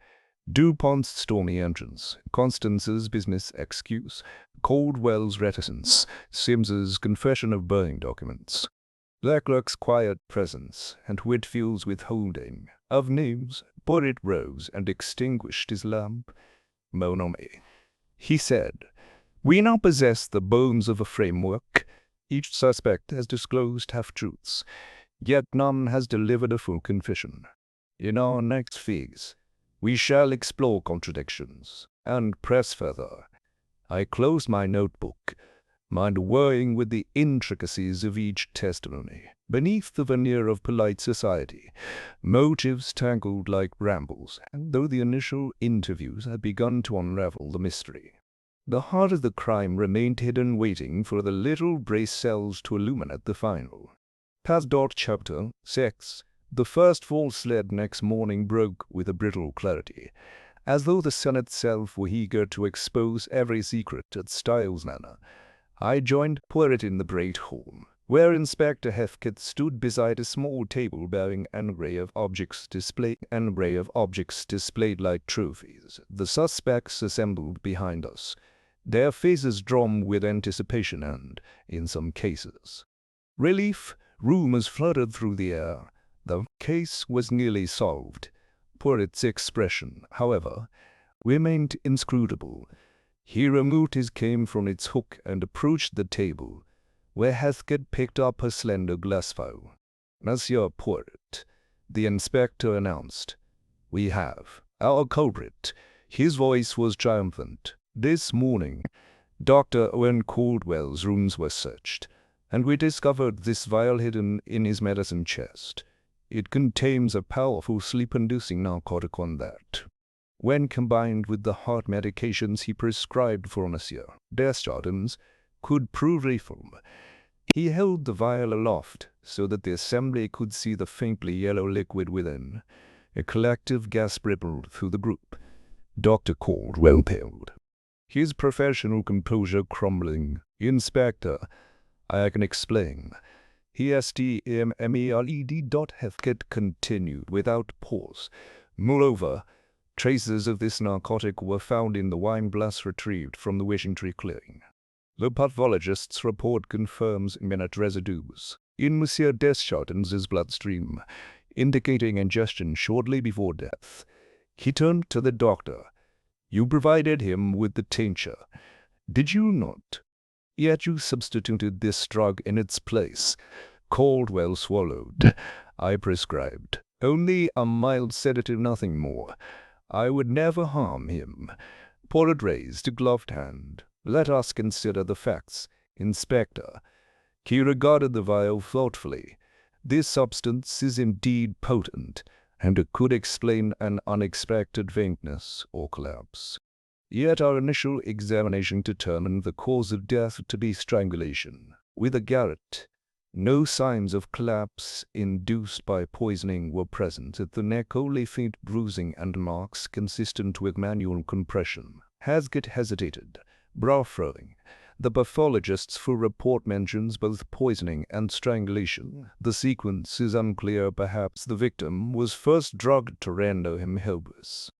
Dupont's stormy entrance, Constance's business excuse, Caldwell's reticence, Sims's confession of burning documents, Leclerc's quiet presence, and Whitfield's withholding of names. Poirot rose and extinguished his lamp. Mon ami, he said, we now possess the bones of a framework. Each suspect has disclosed half-truths, yet none has delivered a full confession. In our next phase, we shall explore contradictions and press further. I closed my notebook, mind worrying with the intricacies of each testimony. Beneath the veneer of polite society, motives tangled like brambles, and though the initial interviews had begun to unravel the mystery, the heart of the crime remained hidden, waiting for the little brace cells to illuminate the final. Past chapter 6. The first false lead next morning broke with a brittle clarity, as though the sun itself were eager to expose every secret at Styles Manor. I joined Poirot in the great hall, where Inspector Heathcote stood beside a small table bearing an array of objects displayed like trophies. The suspects assembled behind us, their faces drawn with anticipation and, in some cases, relief. Rumors fluttered through the air. The case was nearly solved. Poirot's expression, however, remained inscrutable. He removed his cane from its hook and approached the table, where Heathcote picked up a slender glass vial. "Monsieur Poirot," the inspector announced, "we have our culprit." His voice was triumphant. "This morning, Dr. Owen Caldwell's rooms were searched, and we discovered this vial hidden in his medicine chest. It contains a powerful sleep-inducing narcotic on that. When combined with the heart medications he prescribed for Monsieur Desjardins, could prove lethal." He held the vial aloft so that the assembly could see the faintly yellow liquid within. A collective gasp rippled through the group. Dr. Caldwell paled, his professional composure crumbling. "Inspector, I can explain." Heathcote continued without pause. "Moreover, traces of this narcotic were found in the wine glass retrieved from the wishing tree clearing. The pathologist's report confirms minute residues in Monsieur Desjardins' bloodstream, indicating ingestion shortly before death." He turned to the doctor. "You provided him with the tincture, did you not? Yet you substituted this drug in its place." Caldwell swallowed. "I prescribed only a mild sedative, nothing more. I would never harm him." Poirot raised a gloved hand. "Let us consider the facts, Inspector." He regarded the vial thoughtfully. "This substance is indeed potent, and it could explain an unexpected faintness or collapse. Yet our initial examination determined the cause of death to be strangulation with a garrote. No signs of collapse induced by poisoning were present at the neck, only faint bruising and marks consistent with manual compression." Heathcote hesitated, brow furrowing. "The pathologist's full report mentions both poisoning and strangulation. The sequence is unclear. Perhaps the victim was first drugged to render him helpless,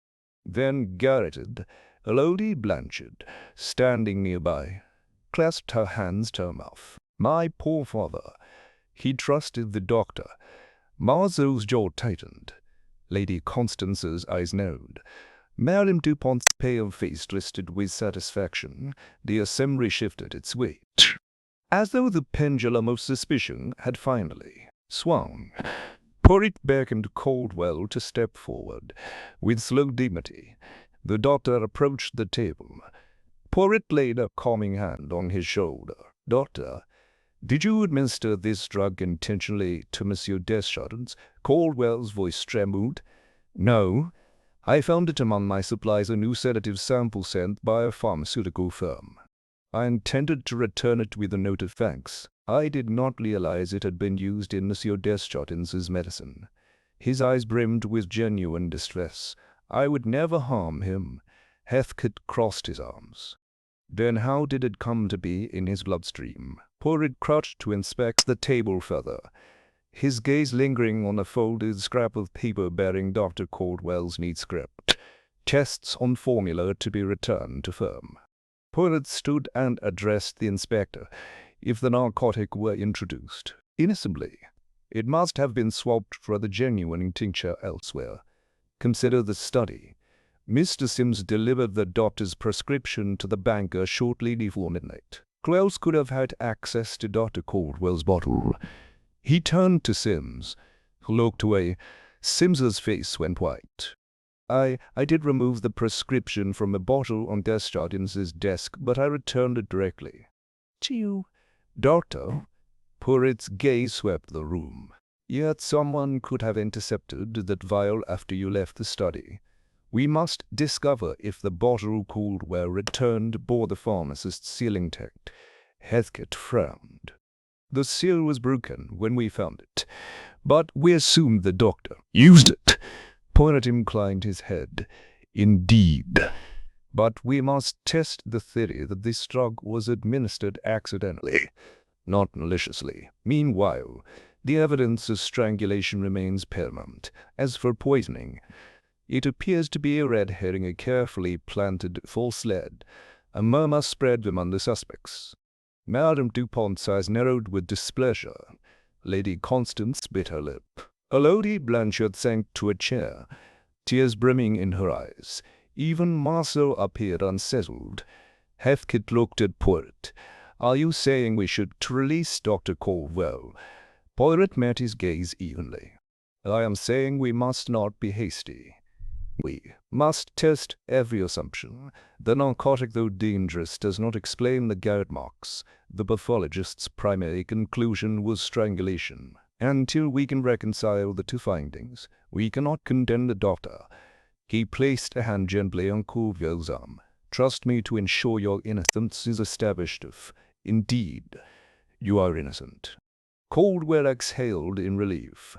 then garroted." Lady Blanchard, standing nearby, clasped her hands to her mouth. "My poor father." He trusted the doctor. Marceau's jaw tightened. Lady Constance's eyes narrowed. Madame Dupont's pale face twisted with satisfaction. The assembly shifted its weight, as though the pendulum of suspicion had finally swung. Poirot beckoned Caldwell to step forward. With slow dignity, the doctor approached the table. Poirot laid a calming hand on his shoulder. "Doctor, did you administer this drug intentionally to Monsieur Desjardins?" Caldwell's voice trembled. "No. I found it among my supplies, a new sedative sample sent by a pharmaceutical firm. I intended to return it with a note of thanks. I did not realize it had been used in Monsieur Desjardins' medicine." His eyes brimmed with genuine distress. "I would never harm him." Heathcote crossed his arms. "Then how did it come to be in his bloodstream?" Poirot crouched to inspect the table further, his gaze lingering on a folded scrap of paper bearing Dr. Caldwell's neat script. "Tests on formula to be returned to firm." Poirot stood and addressed the inspector. "If the narcotic were introduced innocently, it must have been swapped for the genuine tincture elsewhere. Consider the study. Mr. Sims delivered the doctor's prescription to the banker shortly before midnight. Who else could have had access to Dr. Caldwell's bottle?" He turned to Sims, who looked away. Sims's face went white. I did remove the prescription from a bottle on Desjardins' desk, but I returned it directly to you, Doctor." Poirot's gaze swept the room. "Yet someone could have intercepted that vial after you left the study. We must discover if the bottle Caldwell returned bore the pharmacist's seal intact." Heathcote frowned. "The seal was broken when we found it, but we assumed the doctor used it." Poirot inclined his head. "Indeed. But we must test the theory that this drug was administered accidentally, not maliciously. Meanwhile, the evidence of strangulation remains paramount. As for poisoning, it appears to be a red herring, a carefully planted false lead." A murmur spread among the suspects. Madame Dupont's eyes narrowed with displeasure. Lady Constance bit her lip. Lady Blanchard sank to a chair. tears brimming in her eyes. Even Marceau appeared unsettled. Heathcote looked at Poirot. "Are you saying we should release Dr. Caldwell?" Poirot met his gaze evenly. "I am saying we must not be hasty. We must test every assumption. The narcotic, though dangerous, does not explain the gout marks. The pathologist's primary conclusion was strangulation. Until we can reconcile the two findings, we cannot condemn the doctor." He placed a hand gently on Caldwell's arm. "Trust me to ensure your innocence is established if, indeed, you are innocent." Caldwell exhaled in relief.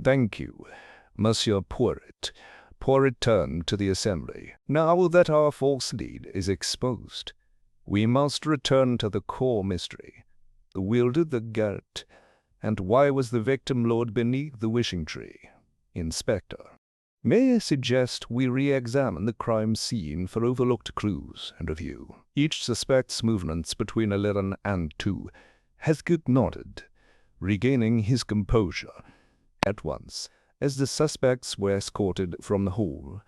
"Thank you, Monsieur Poirot." Poirot turned to the assembly. "Now that our false lead is exposed, we must return to the core mystery. The will to the garret, and why was the victim lured beneath the wishing tree? Inspector, may I suggest we re-examine the crime scene for overlooked clues and review each suspect's movements between 11 and 2. Heathcote nodded, regaining his composure at once as the suspects were escorted from the hall.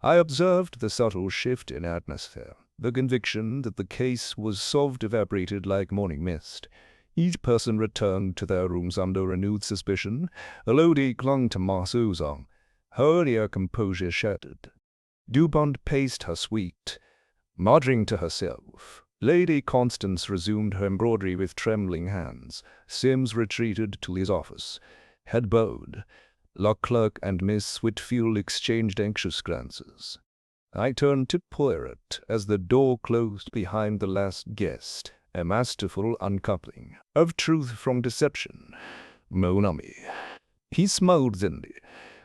I observed the subtle shift in atmosphere. The conviction that the case was solved evaporated like morning mist. Each person returned to their rooms under renewed suspicion. Elodie clung to Marceau's arm. Her earlier composure shattered. Dupont paced her suite, muttering to herself. Lady Constance resumed her embroidery with trembling hands. Sims retreated to his office, head bowed. Leclerc and Miss Whitfield exchanged anxious glances. I turned to Poirot as the door closed behind the last guest, a masterful uncoupling of truth from deception. "Mon ami," he smiled thinly.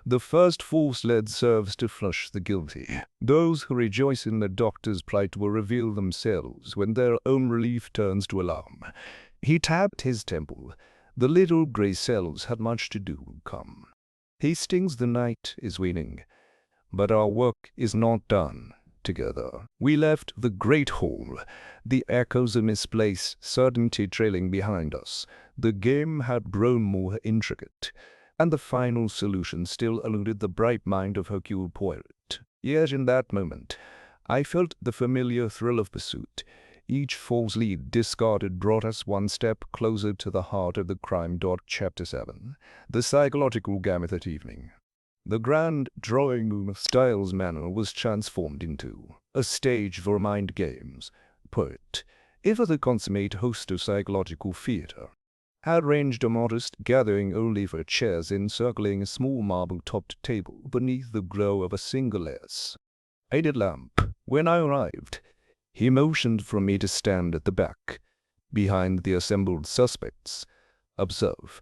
"The first false lead serves to flush the guilty. Those who rejoice in the doctor's plight will reveal themselves when their own relief turns to alarm." He tapped his temple. "The little grey cells had much to do. Come. Hastings, the night is waning, but our work is not done together." We left the great hall, the echoes of misplaced certainty trailing behind us. The game had grown more intricate, and the final solution still eluded the bright mind of Hercule Poirot. Yet in that moment, I felt the familiar thrill of pursuit. Each false lead discarded brought us one step closer to the heart of the crime. Chapter 7. The psychological game that evening. The grand drawing room of Styles Manor was transformed into a stage for mind games. Poirot, ever the consummate host of psychological theatre, had arranged a modest gathering only for chairs encircling a small marble-topped table beneath the glow of a single lighted lamp. When I arrived, he motioned for me to stand at the back, behind the assembled suspects. "Observe,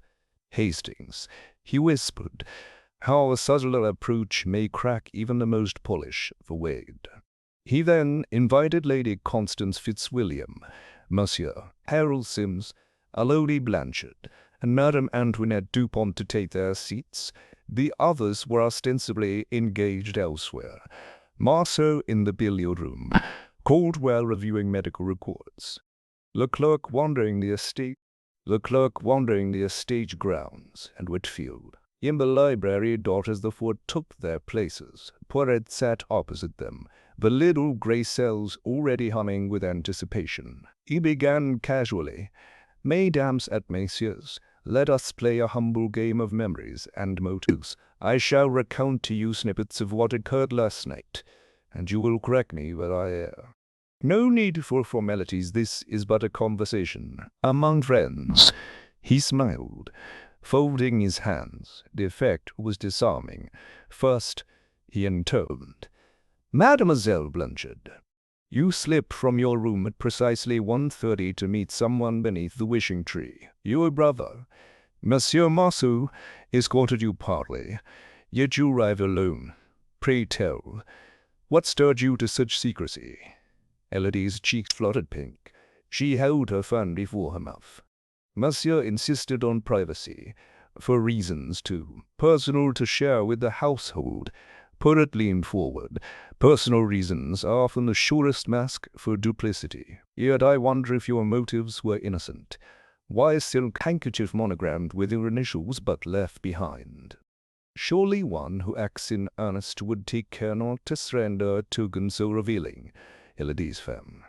Hastings," he whispered, "how a subtler approach may crack even the most polished of Wade." He then invited Lady Constance Fitzwilliam, Monsieur Harold Sims, Elodie Blanchard, and Madame Antoinette Dupont to take their seats. The others were ostensibly engaged elsewhere. Marceau in the billiard room, Caldwell reviewing medical records, Leclerc wandering the estate grounds, and Whitfield in the library. As the four took their places, Poirot sat opposite them, the little grey cells already humming with anticipation. He began casually, "Mesdames et messieurs, let us play a humble game of memories and motives. I shall recount to you snippets of what occurred last night, and you will correct me where I err. No need for formalities. This is but a conversation among friends." He smiled, folding his hands. The effect was disarming. First, he intoned, "Mademoiselle Blanchard, you slipped from your room at precisely 1:30 to meet someone beneath the wishing tree. Your brother, Monsieur Marceau, escorted you partly, yet you arrived alone. Pray tell, what stirred you to such secrecy?" Elodie's cheeks fluttered pink. She held her fan before her mouth. "Monsieur insisted on privacy, for reasons too personal to share with the household." Poirot leaned forward. "Personal reasons are often the surest mask for duplicity. Yet I wonder if your motives were innocent. Why a silk handkerchief monogrammed with your initials but left behind?" Surely one who acts in earnest would take care not to surrender a token so revealing. Elodie's femme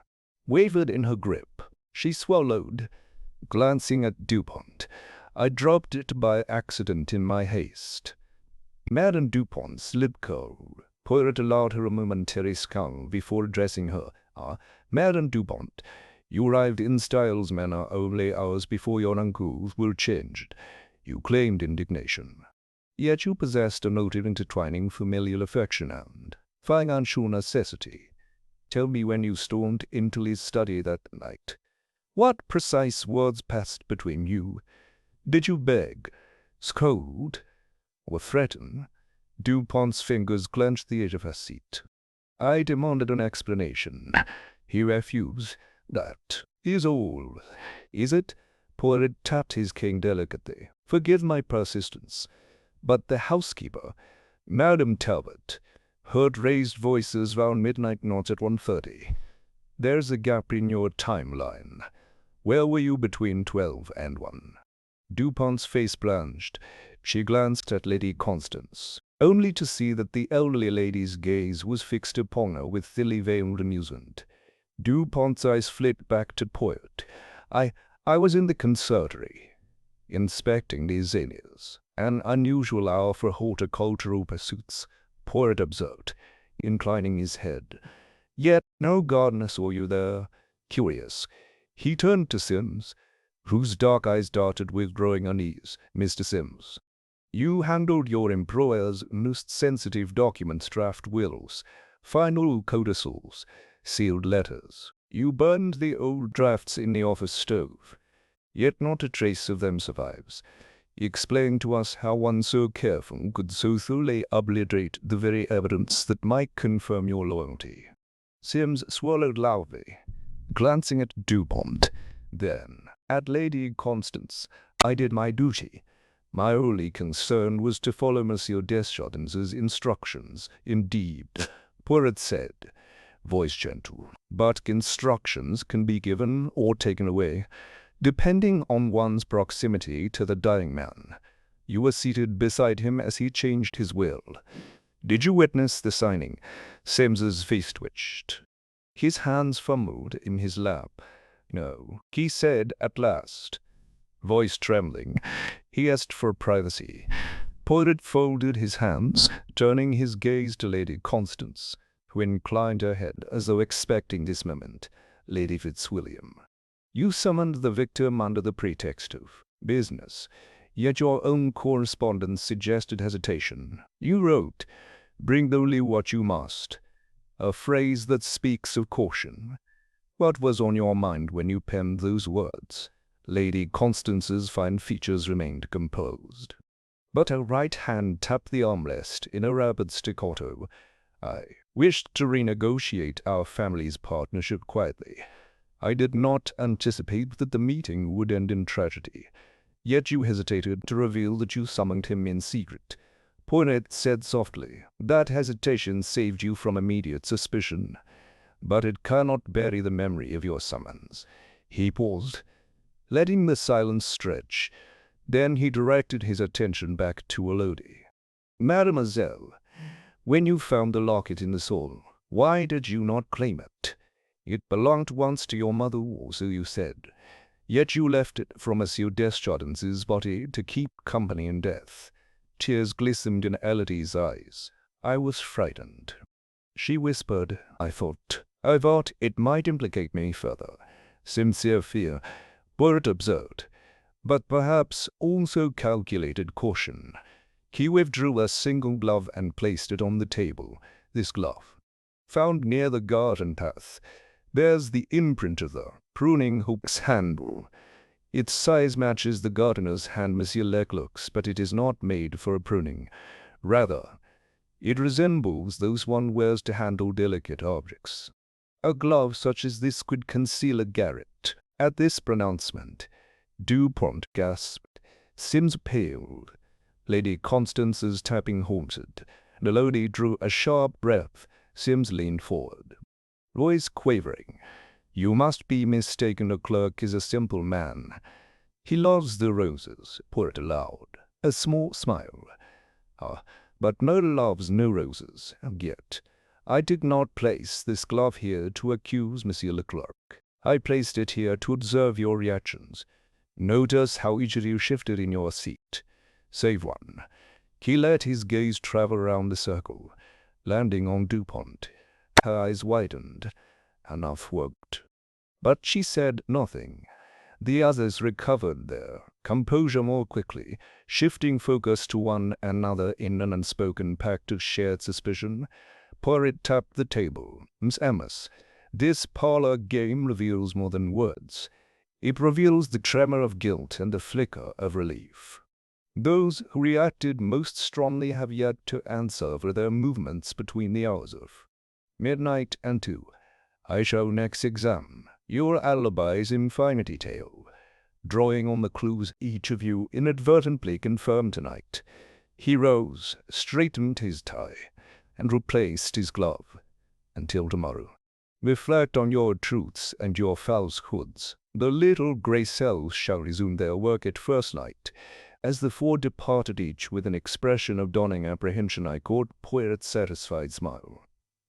wavered in her grip. She swallowed, glancing at Dupont. I dropped it by accident in my haste. Madame Dupont's lip curled. Poirot allowed her a momentary scowl before addressing her. Madame Dupont, you arrived in Styles Manor only hours before your uncles were changed. You claimed indignation. Yet you possessed a motive intertwining familial affection and financial necessity. Tell me when you stormed into his study that night. What precise words passed between you? Did you beg, scold, or threaten? Dupont's fingers clenched the edge of her seat. I demanded an explanation. He refused. That is all. Is it? Poirot tapped his cane delicately. Forgive my persistence. But the housekeeper, Madame Talbot, heard raised voices round midnight, not at 1:30. There's a gap in your timeline. Where were you between 12 and 1? Dupont's face blanched. She glanced at Lady Constance, only to see that the elderly lady's gaze was fixed upon her with thinly veiled amusement. Dupont's eyes flit back to Poirot. I was in the conservatory, inspecting the azaleas. An unusual hour for horticultural pursuits, Poirot observed, inclining his head. Yet no gardener saw you there. Curious. He turned to Sims, whose dark eyes darted with growing unease. Mr. Sims, you handled your employer's most sensitive documents, draft wills, final codicils, sealed letters. You burned the old drafts in the office stove. Yet not a trace of them survives. Explain to us how one so careful could so thoroughly obliterate the very evidence that might confirm your loyalty. Sims swallowed loudly, glancing at Dupont, then at Lady Constance. I did my duty. My only concern was to follow Monsieur Desjardins' instructions. Indeed, Poirot said, voice gentle, but instructions can be given or taken away, depending on one's proximity to the dying man. You were seated beside him as he changed his will. Did you witness the signing? Sims's face twitched. His hands fumbled in his lap. No, he said at last, voice trembling. He asked for privacy. Poirot folded his hands, turning his gaze to Lady Constance, who inclined her head as though expecting this moment. Lady Fitzwilliam, you summoned the victim under the pretext of business, yet your own correspondence suggested hesitation. You wrote, bring only what you must, a phrase that speaks of caution. What was on your mind when you penned those words? Lady Constance's fine features remained composed, but her right hand tapped the armrest in a rapid staccato. I wished to renegotiate our family's partnership quietly. I did not anticipate that the meeting would end in tragedy. Yet you hesitated to reveal that you summoned him in secret. Poirot said softly, that hesitation saved you from immediate suspicion, but it cannot bury the memory of your summons. He paused, letting the silence stretch. Then he directed his attention back to Elodie. Mademoiselle, when you found the locket in the soul, why did you not claim it? It belonged once to your mother, or so you said. Yet you left it from Monsieur Desjardins' body to keep company in death. Tears glistened in Elodie's eyes. I was frightened. She whispered, I thought it might implicate me further. Sincere fear, Poirot observed, but perhaps also calculated caution. He withdrew a single glove and placed it on the table. This glove, found near the garden path, bears the imprint of the pruning hook's handle. Its size matches the gardener's hand Monsieur Leclerc's, but it is not made for pruning. Rather, it resembles those one wears to handle delicate objects. A glove such as this could conceal a garret. At this pronouncement, Dupont gasped. Sims paled. Lady Constance's tapping halted. Elodie drew a sharp breath. Sims leaned forward, voice quavering. You must be mistaken. Leclerc is a simple man. He loves the roses, Poirot allowed. A small smile. But no loves, no roses, and yet I did not place this glove here to accuse Monsieur Leclerc. I placed it here to observe your reactions. Notice how each of you shifted in your seat, save one. He let his gaze travel around the circle, landing on Dupont. Her eyes widened. Enough worked. But she said nothing. The others recovered their composure more quickly, shifting focus to one another in an unspoken pact of shared suspicion. Poirot tapped the table. Miss Amos, this parlor game reveals more than words. It reveals the tremor of guilt and the flicker of relief. Those who reacted most strongly have yet to answer for their movements between the hours of midnight and 2. I shall next examine your alibi's infinity tale, drawing on the clues each of you inadvertently confirmed tonight. He rose, straightened his tie, and replaced his glove. Until tomorrow. Reflect on your truths and your falsehoods. The little grey cells shall resume their work at first light. As the four departed each with an expression of dawning apprehension, I caught Poirot's satisfied smile.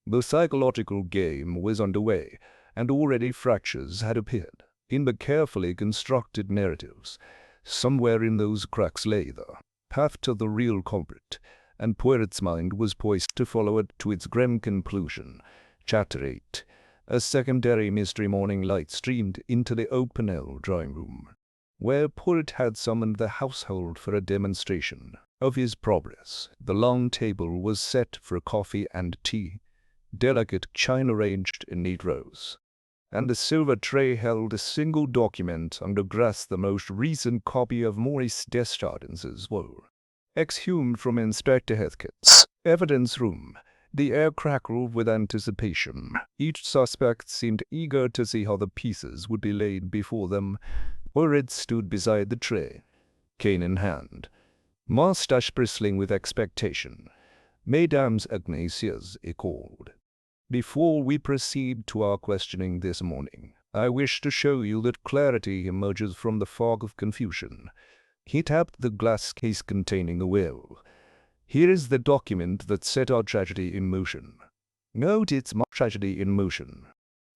The psychological game was underway, and already fractures had appeared in the carefully constructed narratives. Somewhere in those cracks lay the path to the real culprit, and Poirot's mind was poised to follow it to its grim conclusion. Chapter 8. A secondary mystery. Morning light streamed into the open-air drawing-room, where Poirot had summoned the household for a demonstration of his progress. The long table was set for coffee and tea, delicate china arranged in neat rows, and the silver tray held a single document under glass, the most recent copy of Maurice Desjardins' will, exhumed from Inspector Heathcote's evidence room. The air crackled with anticipation. Each suspect seemed eager to see how the pieces would be laid before them. Poirot stood beside the tray, cane in hand, mustache bristling with expectation. Mesdames Ignatius, he called. Before we proceed to our questioning this morning, I wish to show you that clarity emerges from the fog of confusion. He tapped the glass case containing the will. Here is the document that set our tragedy in motion. Note its tragedy in motion.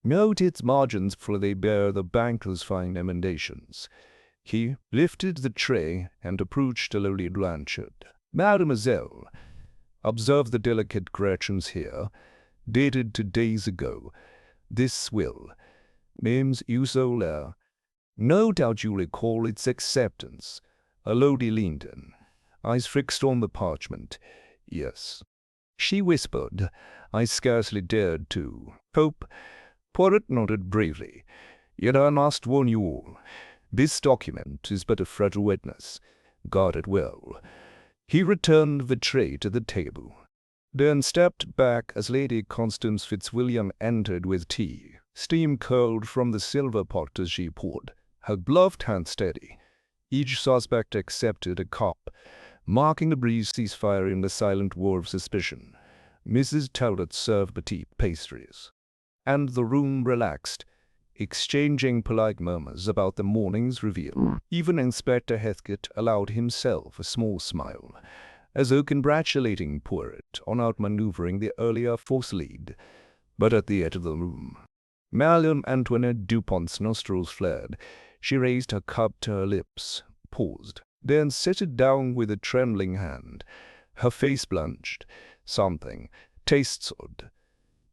Note its margins, for they bear the banker's fine emendations. He lifted the tray and approached the lowly Blanchard. Mademoiselle, observe the delicate corrections here, dated 2 days ago. This will, Mims Usola. No doubt you recall its acceptance. Elodie leaned in, eyes fixed on the parchment. Yes, she whispered. I scarcely dared to hope. Poirot nodded bravely. Yet I must warn you all. This document is but a fragile witness. Guard it well. He returned the tray to the table, then stepped back as Lady Constance Fitzwilliam entered with tea. Steam curled from the silver pot as she poured, her gloved hand steady. Each suspect accepted a cup, marking a brief ceasefire in the silent war of suspicion. Mrs. Talbot served petit pastries, and the room relaxed, exchanging polite murmurs about the morning's reveal. Even Inspector Heathcote allowed himself a small smile, as though congratulating Poirot on outmaneuvering the earlier force lead. But at the edge of the room, Madame Antoinette Dupont's nostrils flared. She raised her cup to her lips, paused, then set it down with a trembling hand. Her face blanched. Something tastes odd.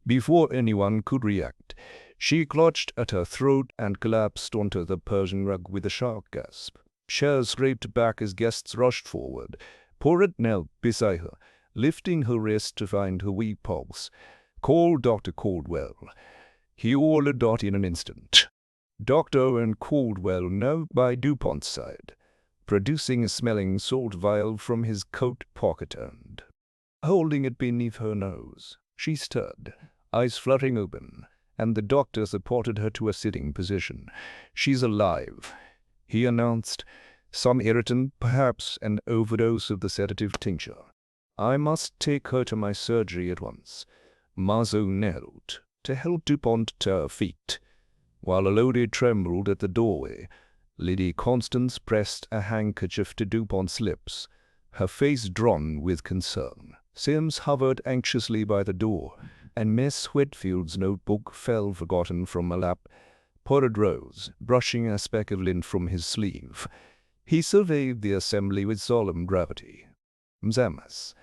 Before anyone could react, she clutched at her throat and collapsed onto the Persian rug with a sharp gasp. Chairs scraped back as guests rushed forward. Poirot knelt beside her, lifting her wrist to find her weak pulse. Call Dr. Caldwell. He ordered Dot in an instant. Dr. Owen Caldwell knelt by Dupont's side, producing a smelling salt vial from his coat pocket and holding it beneath her nose. She stood, eyes fluttering open, and the doctor supported her to a sitting position. She's alive, he announced. Some irritant, perhaps an overdose of the sedative tincture. I must take her to my surgery at once. Mazo knelt to help Dupont to her feet. While Elodie trembled at the doorway, Lady Constance pressed a handkerchief to Dupont's lips. her face drawn with concern. Sims hovered anxiously by the door, and Miss Whitfield's notebook fell forgotten from her lap. Poirot rose, brushing a speck of lint from his sleeve. He surveyed the assembly with solemn gravity. "Mzamas,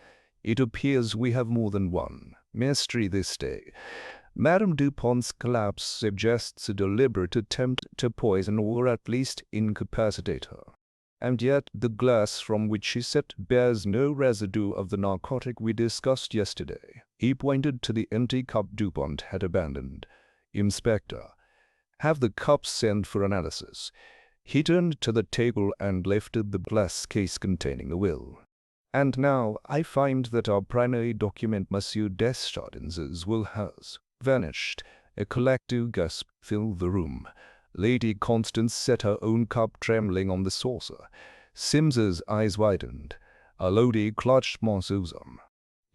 it appears we have more than one mystery this day. Madame Dupont's collapse suggests a deliberate attempt to poison or at least incapacitate her. And yet the glass from which she sipped bears no residue of the narcotic we discussed yesterday." He pointed to the empty cup Dupont had abandoned. "Inspector, have the cups sent for analysis." He turned to the table and lifted the glass case containing the will. "And now I find that our primary document, Monsieur Desjardins' will, has vanished." A collective gasp filled the room. Lady Constance set her own cup trembling on the saucer. Sims's eyes widened. Elodie clutched Monsieur's arm.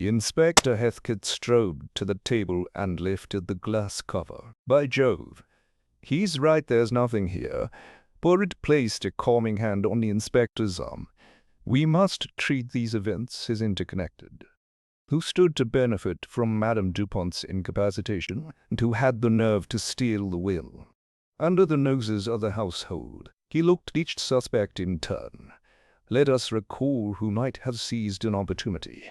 Inspector Heathcote strode to the table and lifted the glass cover. "By Jove, he's right, there's nothing here." Poirot placed a calming hand on the inspector's arm. "We must treat these events as interconnected. Who stood to benefit from Madame Dupont's incapacitation, and who had the nerve to steal the will? Under the noses of the household, he looked at each suspect in turn. Let us recall who might have seized an opportunity.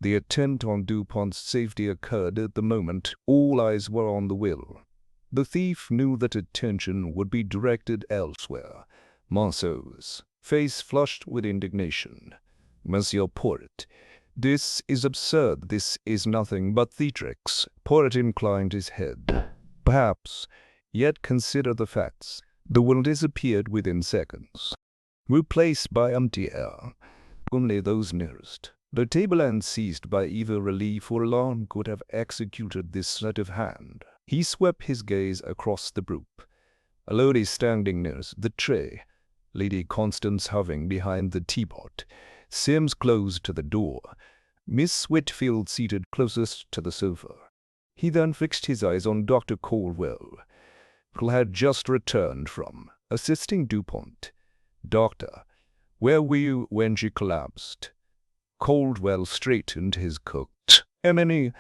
The attempt on Dupont's safety occurred at the moment all eyes were on the will. The thief knew that attention would be directed elsewhere. Monsieur's face flushed with indignation. "Monsieur Poirot, this is absurd. This is nothing but theatrics." Poirot inclined his head. "Perhaps. Yet consider the facts. The will disappeared within seconds, replaced by empty air. Only those nearest, the table and seized by either relief or alarm, could have executed this sleight of hand." He swept his gaze across the group. Elodie standing nearest the tray, Lady Constance hovering behind the teapot, Sims close to the door, Miss Whitfield seated closest to the sofa. He then fixed his eyes on Dr. Caldwell, who had just returned from assisting Dupont. "Doctor, where were you when she collapsed?" Caldwell straightened his coat. "Emily,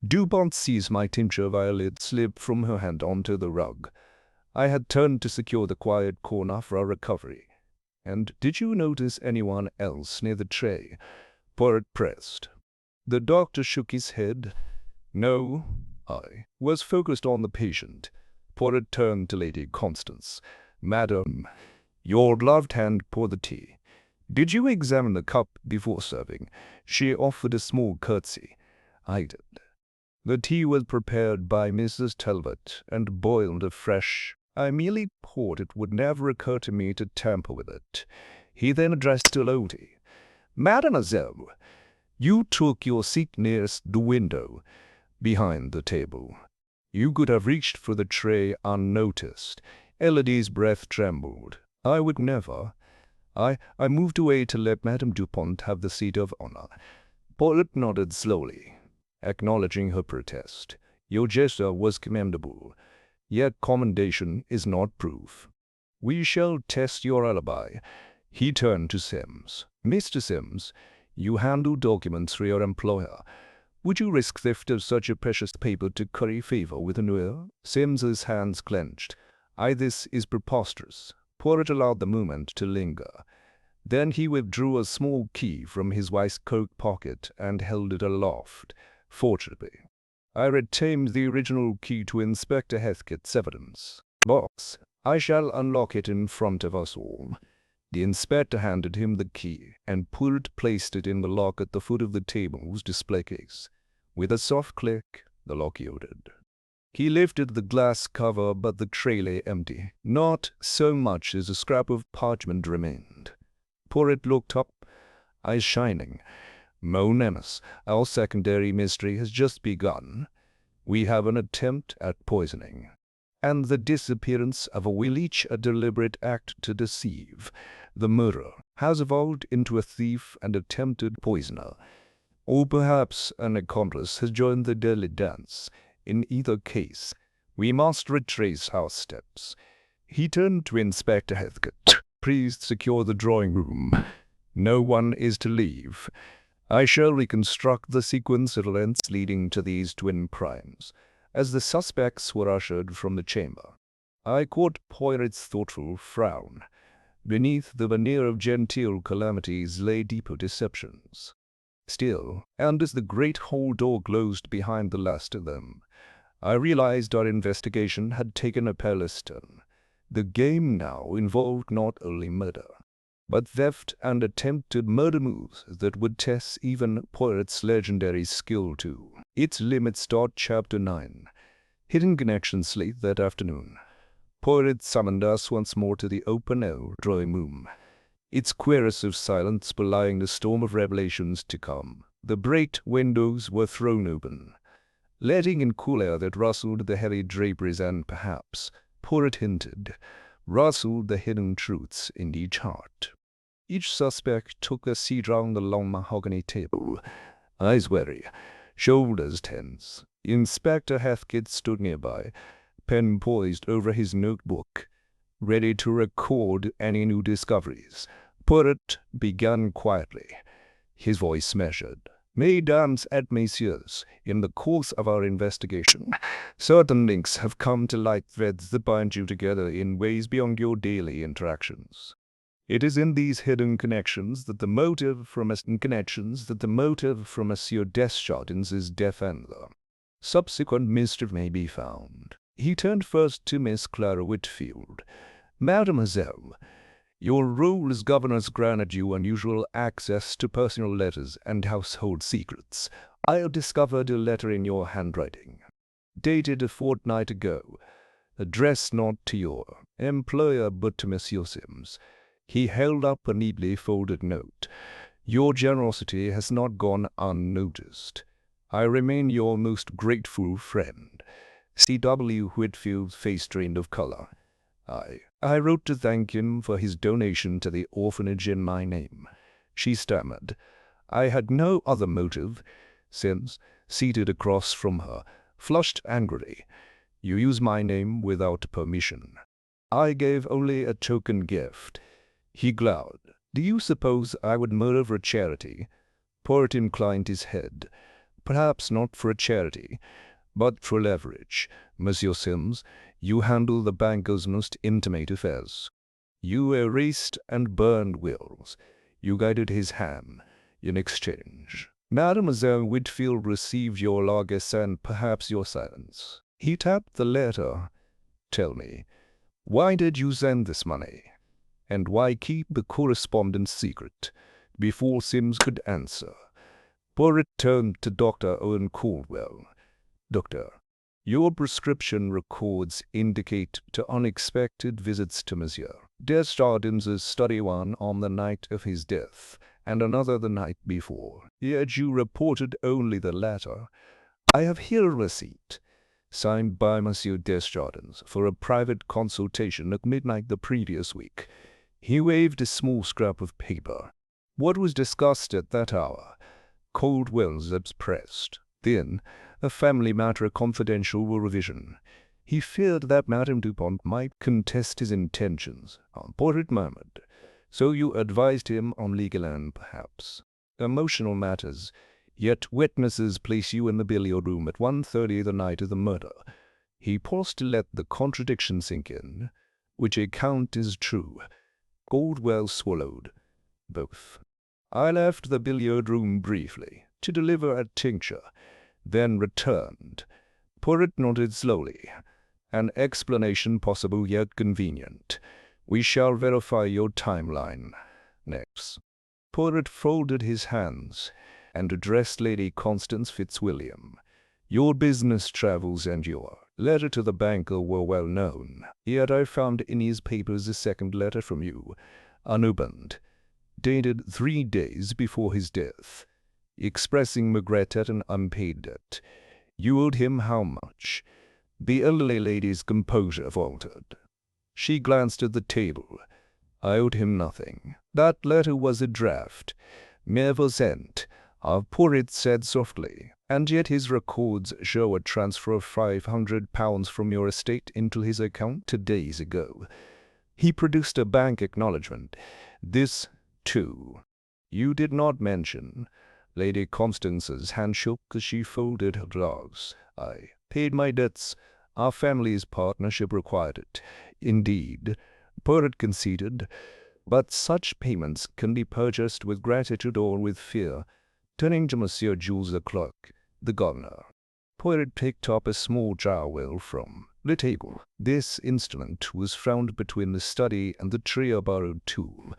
Dupont sees my tincture violet slip from her hand onto the rug. I had turned to secure the quiet corner for our recovery." "And did you notice anyone else near the tray?" Poirot pressed. The doctor shook his head. "No, I was focused on the patient." Poirot turned to Lady Constance. "Madam, your gloved hand poured the tea. Did you examine the cup before serving?" She offered a small curtsy. "I did. The tea was prepared by Mrs. Talbot and boiled afresh. I merely poured. It would never occur to me to tamper with it." He then addressed Elodie. "Mademoiselle, you took your seat nearest the window, behind the table. You could have reached for the tray unnoticed." Elodie's breath trembled. "I would never. I moved away to let Madame Dupont have the seat of honor." Poirot nodded slowly, acknowledging her protest. "Your gesture was commendable, yet commendation is not proof. We shall test your alibi." He turned to Sims. "Mr. Sims, you handle documents for your employer. Would you risk theft of such a precious paper to curry favor with an heir?" Sims's hands clenched. "This is preposterous." Poirot allowed the moment to linger. Then he withdrew a small key from his waistcoat pocket and held it aloft. "Fortunately, I retained the original key to Inspector Heathcote's evidence box. I shall unlock it in front of us all." The inspector handed him the key, and Poirot placed it in the lock at the foot of the table's display case. With a soft click, the lock yielded. He lifted the glass cover, but the tray lay empty. Not so much as a scrap of parchment remained. Poirot looked up, eyes shining. "Mon Nemes, our secondary mystery has just begun. We have an attempt at poisoning, and the disappearance of a will, each a deliberate act to deceive. The murderer has evolved into a thief and attempted poisoner. Or perhaps an accomplice has joined the deadly dance. In either case, we must retrace our steps." He turned to Inspector Heathcote. "Please secure the drawing room. No one is to leave. I shall reconstruct the sequence of events leading to these twin crimes, as the suspects were ushered from the chamber. I caught Poirot's thoughtful frown. Beneath the veneer of genteel calamities lay deeper deceptions. Still, and as the great hall door closed behind the last of them, I realized our investigation had taken a perilous turn. The game now involved not only murder, but theft and attempted murder moves that would test even Poirot's legendary skill too. Its limits start Chapter 9. Hidden Connections. Late that afternoon, Poirot summoned us once more to the open-air drawing room, its cuirass of silence belying the storm of revelations to come. The great windows were thrown open, letting in cool air that rustled the heavy draperies and perhaps, Poirot hinted, rustled the hidden truths in each heart. Each suspect took a seat round the long mahogany table, eyes wary, shoulders tense. Inspector Heathcote stood nearby, pen poised over his notebook, ready to record any new discoveries. Poirot began quietly, his voice measured. Mesdames et messieurs, in the course of our investigation, certain links have come to light, threads that bind you together in ways beyond your daily interactions. It is in these hidden connections that the motive from Monsieur Desjardins' death and the subsequent mischief may be found. He turned first to Miss Clara Whitfield. Mademoiselle, your role as governess granted you unusual access to personal letters and household secrets. I discovered a letter in your handwriting, dated a fortnight ago, addressed not to your employer but to Monsieur Sims. He held up a neatly folded note. Your generosity has not gone unnoticed. I remain your most grateful friend. C.W. Whitfield's face drained of color. I wrote to thank him for his donation to the orphanage in my name. She stammered. I had no other motive. Sims, seated across from her, flushed angrily. You use my name without permission. I gave only a token gift. He glowered. Do you suppose I would murder for a charity? Poirot inclined his head. Perhaps not for a charity, but for leverage. Monsieur Sims, you handle the banker's most intimate affairs. You erased and burned wills. You guided his hand. In exchange, Mademoiselle Whitfield received your largesse and perhaps your silence. He tapped the letter. Tell me, why did you send this money? And why keep the correspondence secret? Before Sims could answer, Poirot turned to Dr. Owen Caldwell. Doctor, your prescription records indicate to unexpected visits to Monsieur Desjardins' study, one on the night of his death, and another the night before. Yet you reported only the latter. I have here a receipt, signed by Monsieur Desjardins, for a private consultation at midnight the previous week. He waved a small scrap of paper. What was discussed at that hour? Caldwell's lips pressed. Then, a family matter confidential revision. He feared that Madame Dupont might contest his intentions. Poirot murmured. So you advised him on legal and perhaps emotional matters. Yet witnesses place you in the billiard room at 1:30 the night of the murder. He paused to let the contradiction sink in. Which account is true? Caldwell swallowed. Both. I left the billiard room briefly to deliver a tincture, then returned. Poirot nodded slowly. An explanation possible yet convenient. We shall verify your timeline. Next. Poirot folded his hands and addressed Lady Constance Fitzwilliam. Your business travels and your letter to the banker were well known. Yet I found in his papers a second letter from you, unopened, dated 3 days before his death, expressing regret at an unpaid debt. You owed him how much? The elderly lady's composure faltered. She glanced at the table. I owed him nothing. That letter was a draft, never sent. Poirot said softly, and yet his records show a transfer of £500 from your estate into his account 2 days ago. He produced a bank acknowledgement. This, too, You did not mention. Lady Constance's hand shook as she folded her gloves. I paid my debts. Our family's partnership required it. Indeed, Poirot conceded, but such payments can be purchased with gratitude or with fear. Turning to Monsieur Jules the clerk, the gardener, Poirot picked up a small trowel from the table. This instrument was found between the study and the tree-borrowed tool.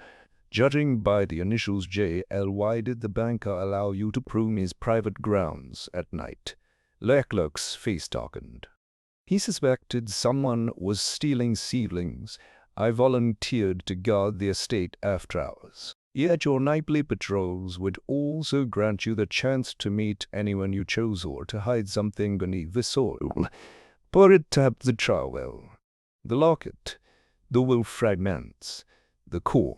Judging by the initials J.L., why did the banker allow you to prune his private grounds at night? Leclerc's face darkened. He suspected someone was stealing seedlings. I volunteered to guard the estate after hours. Yet your nightly patrols would also grant you the chance to meet anyone you chose or to hide something beneath the soil. Poirot tapped the trowel. The locket, the will fragments, the core.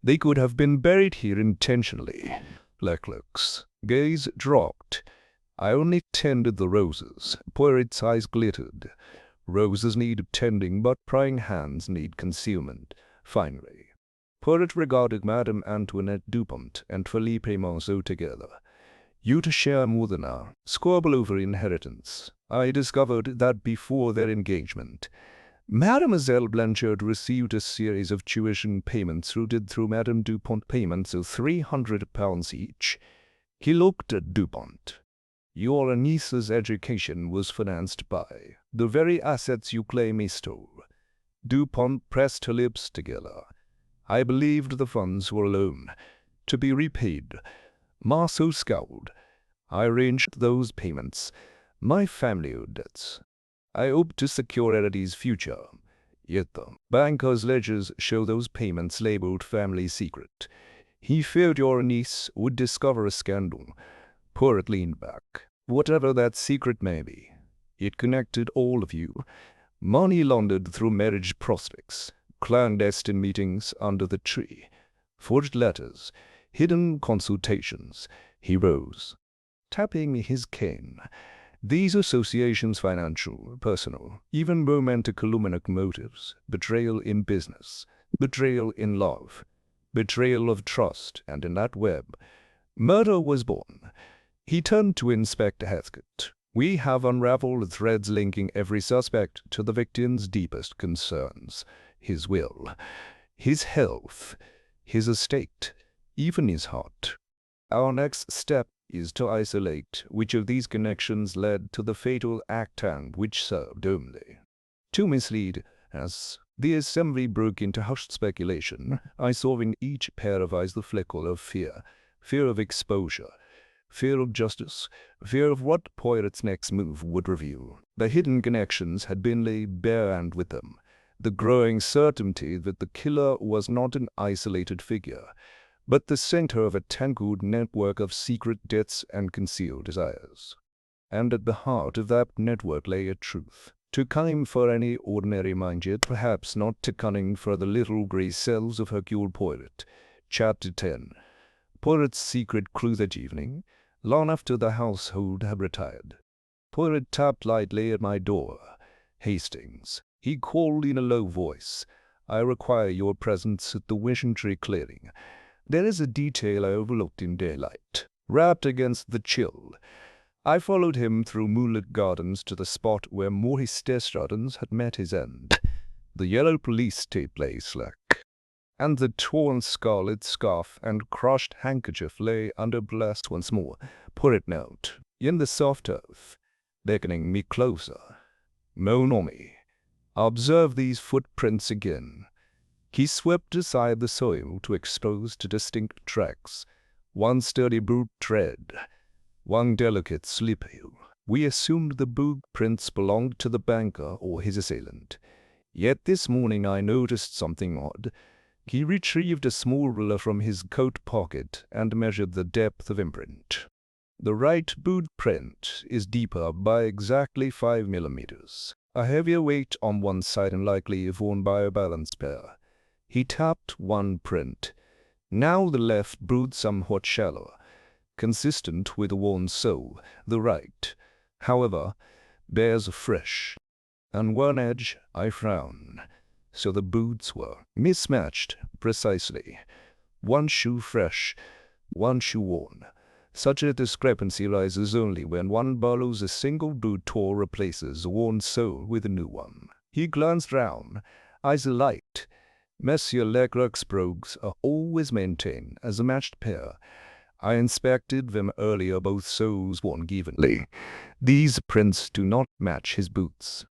They could have been buried here intentionally. Leclerc's gaze dropped. I only tended the roses. Poirot's eyes glittered. Roses need tending, but prying hands need concealment. Finally, Poirot regarded Madame Antoinette Dupont and Philippe Monceau together. You to share more than a squabble over inheritance. I discovered that before their engagement, Mademoiselle Blanchard received a series of tuition payments routed through Madame Dupont, payments of £300 each. He looked at Dupont. Your niece's education was financed by the very assets you claim he stole. Dupont pressed her lips together. I believed the funds were a loan, to be repaid. Marceau scowled. I arranged those payments. My family owed debts. I hoped to secure Eddie's future. Yet the banker's ledgers show those payments labeled family secret. He feared your niece would discover a scandal. Poirot leaned back. Whatever that secret may be, it connected all of you. Money laundered through marriage prospects, clandestine meetings under the tree, forged letters, hidden consultations. He rose, tapping his cane. These associations, financial, personal, even romantic aluminic motives, betrayal in business, betrayal in love, betrayal of trust, and in that web, murder was born. He turned to Inspector Heathcote. We have unraveled the threads linking every suspect to the victim's deepest concerns. His will, his health, his estate, even his heart. Our next step is to isolate which of these connections led to the fatal act and which served only to mislead. As the assembly broke into hushed speculation, I saw in each pair of eyes the flicker of fear, fear of exposure, fear of justice, fear of what Poirot's next move would reveal. The hidden connections had been laid bare, and with them, the growing certainty that the killer was not an isolated figure, but the center of a tangled network of secret debts and concealed desires. And at the heart of that network lay a truth, too cunning for any ordinary mind, yet perhaps not too cunning for the little grey cells of Hercule Poirot. Chapter 10. Poirot's secret clue that evening, long after the household had retired. Poirot tapped lightly at my door. Hastings, he called in a low voice. I require your presence at the wishing tree clearing. There is a detail I overlooked in daylight, wrapped against the chill. I followed him through moonlit gardens to the spot where Maurice Desjardins had met his end. The yellow police tape lay slack, and the torn scarlet scarf and crushed handkerchief lay under blast once more. Poirot knelt in the soft earth, beckoning me closer. Mon ami, observe these footprints again. He swept aside the soil to expose two distinct tracks, one sturdy boot tread, one delicate slip heel. We assumed the boot prints belonged to the banker or his assailant. Yet this morning I noticed something odd. He retrieved a small ruler from his coat pocket and measured the depth of imprint. The right boot print is deeper by exactly 5 millimeters, a heavier weight on one side and likely worn by a balanced pair. He tapped one print. Now the left boot somewhat shallower, consistent with the worn sole. The right, however, bears a fresh. On one edge I frown. So the boots were mismatched precisely. One shoe fresh, one shoe worn. Such a discrepancy rises only when one borrows a single boot or replaces a worn sole with a new one. He glanced round, eyes alight. Monsieur Leclerc's brogues are always maintained as a matched pair. I inspected them earlier, both soles worn evenly. These prints do not match his boots.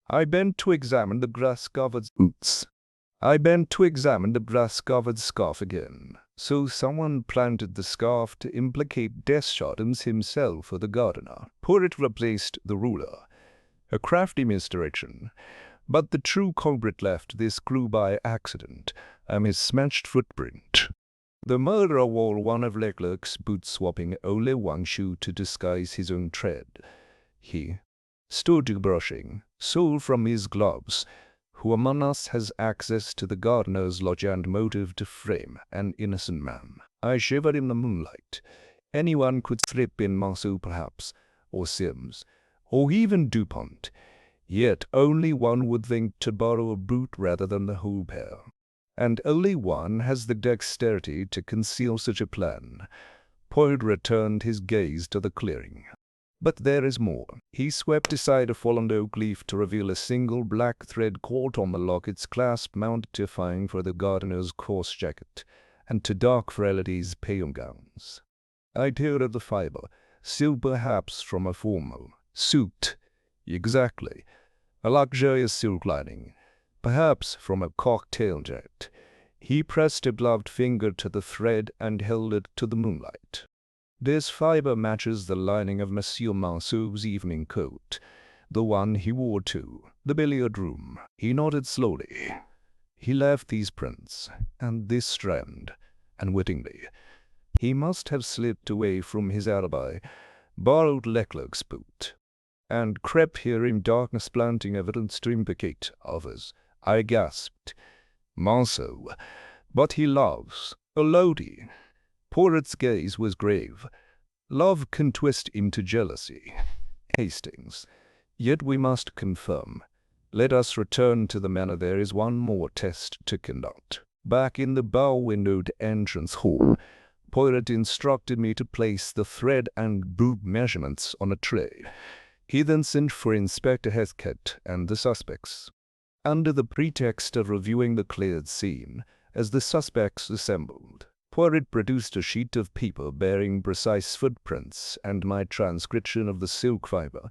I bent to examine the grass-covered boots. I bent to examine the grass-covered scarf again. So someone planted the scarf to implicate Deschartres himself or the gardener. Poirot replaced the ruler. A crafty misdirection. But the true culprit left this clue by accident, a mismatched footprint. The murderer wore one of Leclerc's boots, swapping only one shoe to disguise his own tread. He stood brushing sole from his gloves. Who among us has access to the gardener's lodge and motive to frame an innocent man? I shivered in the moonlight. Anyone could slip in, Marceau perhaps, or Sims, or even Dupont. Yet only one would think to borrow a boot rather than the whole pair. And only one has the dexterity to conceal such a plan. Poirot returned his gaze to the clearing. But there is more. He swept aside a fallen oak leaf to reveal a single black thread caught on the locket's clasp, mounted terrifying for the gardener's coarse jacket, and to dark frailties pale gowns. I teared at the fibre, silk perhaps from a formal suit. Exactly. A luxurious silk lining, perhaps from a cocktail jacket. He pressed a gloved finger to the thread and held it to the moonlight. This fibre matches the lining of Monsieur Marceau's evening coat, the one he wore to the billiard-room. He nodded slowly. He left these prints, and this strand, unwittingly. He must have slipped away from his alibi, borrowed Leclerc's boot, and crept here in darkness, planting evidence to implicate others. I gasped. Marceau. But he loves a lady. Poirot's gaze was grave. Love can twist into jealousy. Hastings. Yet we must confirm. Let us return to the manor. There is one more test to conduct. Back in the bow-windowed entrance hall, Poirot instructed me to place the thread and boot measurements on a tray. He then sent for Inspector Heathcote and the suspects. Under the pretext of reviewing the cleared scene, as the suspects assembled, Poirot produced a sheet of paper bearing precise footprints and my transcription of the silk fibre.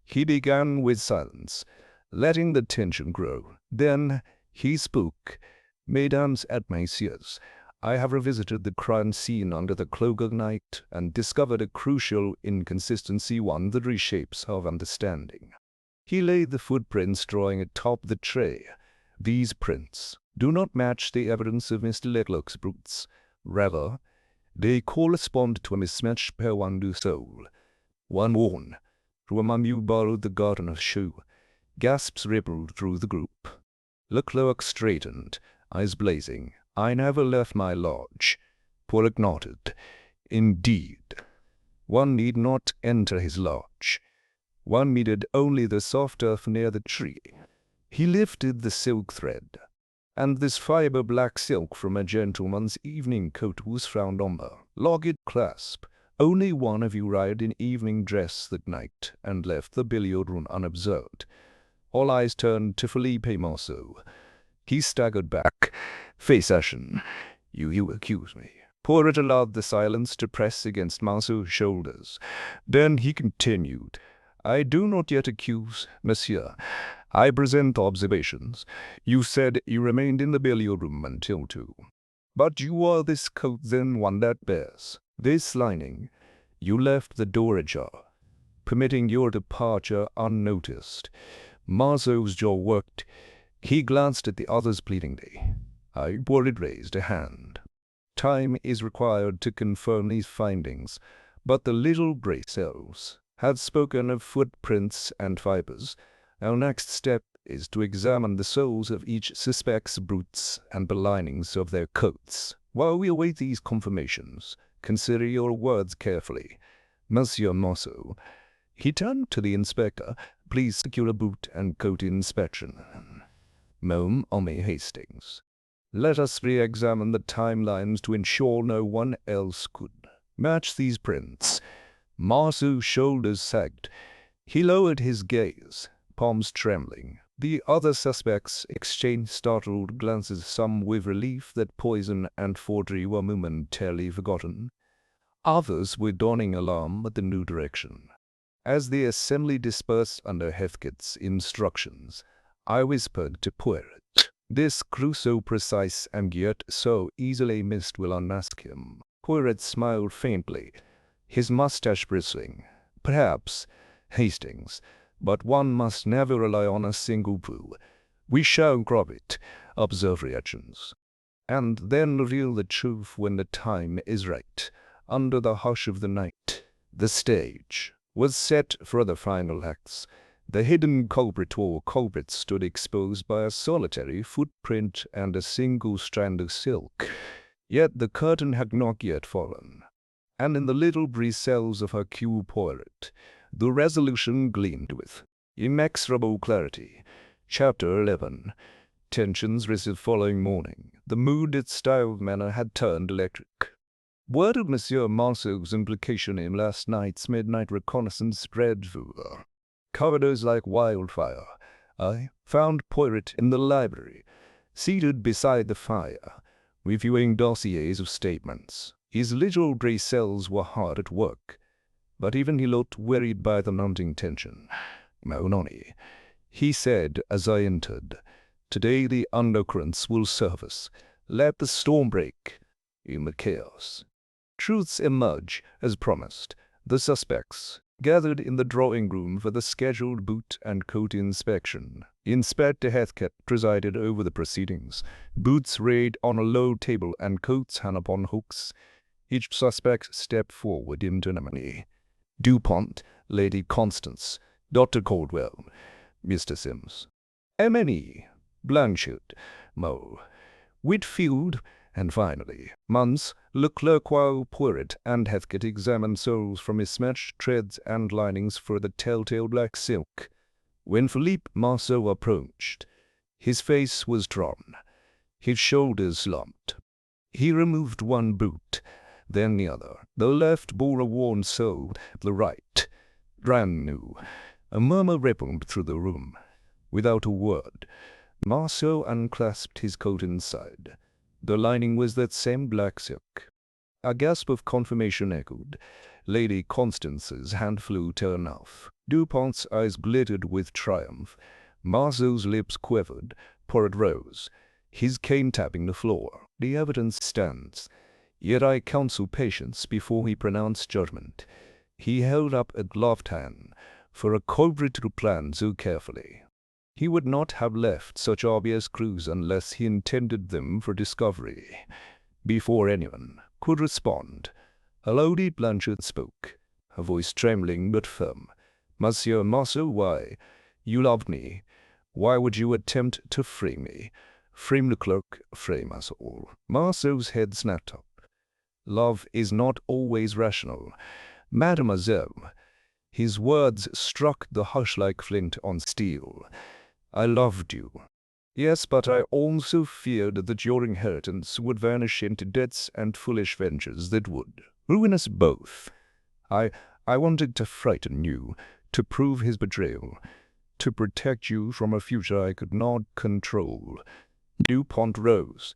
He began with silence, letting the tension grow. Then he spoke. Mesdames et messieurs, I have revisited the crime scene under the cloak of night and discovered a crucial inconsistency, one that reshapes our understanding. He laid the footprints drawing atop the tray. These prints do not match the evidence of Mr. Leclerc's boots. Rather, they correspond to a mismatched pair, one new sole, one worn. From among you borrowed the gardener's shoe. Gasps rippled through the group. Leclerc straightened, eyes blazing. I never left my lodge. Poirot nodded. Indeed. One need not enter his lodge. One needed only the soft earth near the tree. He lifted the silk thread, and this fibre black silk from a gentleman's evening coat was found on the locket clasp. Only one of you arrived in evening dress that night and left the billiard-room unobserved. All eyes turned to Philippe Marceau. He staggered back, face ashen. You accuse me. Poirot allowed the silence to press against Marceau's shoulders. Then he continued. I do not yet accuse, monsieur. I present observations. You said you remained in the billiard-room until 2. But you wore this coat, then one that bears this lining. You left the door ajar, permitting your departure unnoticed. Marceau's jaw worked. He glanced at the others pleadingly. Poirot raised a hand. Time is required to confirm these findings, but the little grey cells had spoken of footprints and fibres. Our next step is to examine the soles of each suspect's boots and the linings of their coats. While we await these confirmations, consider your words carefully. Monsieur Marceau. He turned to the inspector. Please secure a boot and coat inspection. Mome Hastings. Let us re-examine the timelines to ensure no one else could match these prints. Marceau's shoulders sagged. He lowered his gaze, palms trembling. The other suspects exchanged startled glances, some with relief that poison and forgery were momentarily forgotten, others with dawning alarm at the new direction. As the assembly dispersed under Heathcote's instructions, I whispered to Poirot, "This clue so precise and yet so easily missed will unmask him." Poirot smiled faintly, his mustache bristling. "Perhaps, Hastings, but one must never rely on a single clue. We shall grab it, observe reactions, and then reveal the truth when the time is right." Under the hush of the night, the stage was set for the final acts. The hidden culprit or culprits stood exposed by a solitary footprint and a single strand of silk. Yet the curtain had not yet fallen, and in the little breeze cells of Hercule Poirot, the resolution gleamed with inexorable clarity. Chapter 11. Tensions risen following morning. The mood, its style of manner had turned electric. Word of Monsieur Marceau's implication in last night's midnight reconnaissance spread through the corridors like wildfire. I found Poirot in the library, seated beside the fire, reviewing dossiers of statements. His little grey cells were hard at work, but even he looked wearied by the mounting tension. "Maloney," he said as I entered, "today the undercurrents will surface. Let the storm break in the chaos." Truths emerge, as promised. The suspects gathered in the drawing-room for the scheduled boot and coat inspection. Inspector Heathcote presided over the proceedings, boots laid on a low table and coats hung upon hooks. Each suspect stepped forward independently. Dupont, Lady Constance, Dr. Caldwell, Mr. Sims, M.N.E., Blanchard, Moe, Whitfield, and finally, Muntz, Leclerc, while Poirot and Heathcote examined soles from mismatched threads and linings for the telltale black silk. When Philippe Marceau approached, his face was drawn, his shoulders slumped. He removed one boot, then the other. The left bore a worn sole, the right brand new. A murmur rippled through the room. Without a word, Marceau unclasped his coat inside. The lining was that same black silk. A gasp of confirmation echoed. Lady Constance's hand flew to her mouth. Dupont's eyes glittered with triumph. Marceau's lips quivered. Poirot rose, his cane tapping the floor. "The evidence stands, yet I counsel patience before he pronounced judgment." He held up a gloved hand for a culprit to plan so carefully. He would not have left such obvious clues unless he intended them for discovery. Before anyone could respond, Lady Blanchard spoke, her voice trembling but firm. "Monsieur Marceau, why? You loved me. Why would you attempt to frame me? Frame the clerk, frame us all." Marceau's head snapped up. "Love is not always rational, mademoiselle." His words struck the hush like flint on steel. "I loved you. Yes, but I also feared that your inheritance would vanish into debts and foolish ventures that would ruin us both. I wanted to frighten you, to prove his betrayal, to protect you from a future I could not control." Dupont rose,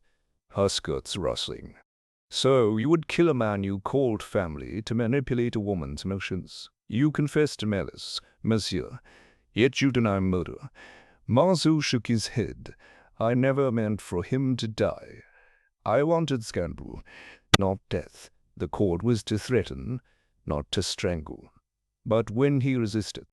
her skirts rustling. "So you would kill a man you called family to manipulate a woman's emotions. You confess to malice, monsieur, yet you deny murder." Marceau shook his head. "I never meant for him to die. I wanted scandal, not death. The cord was to threaten, not to strangle. But when he resisted,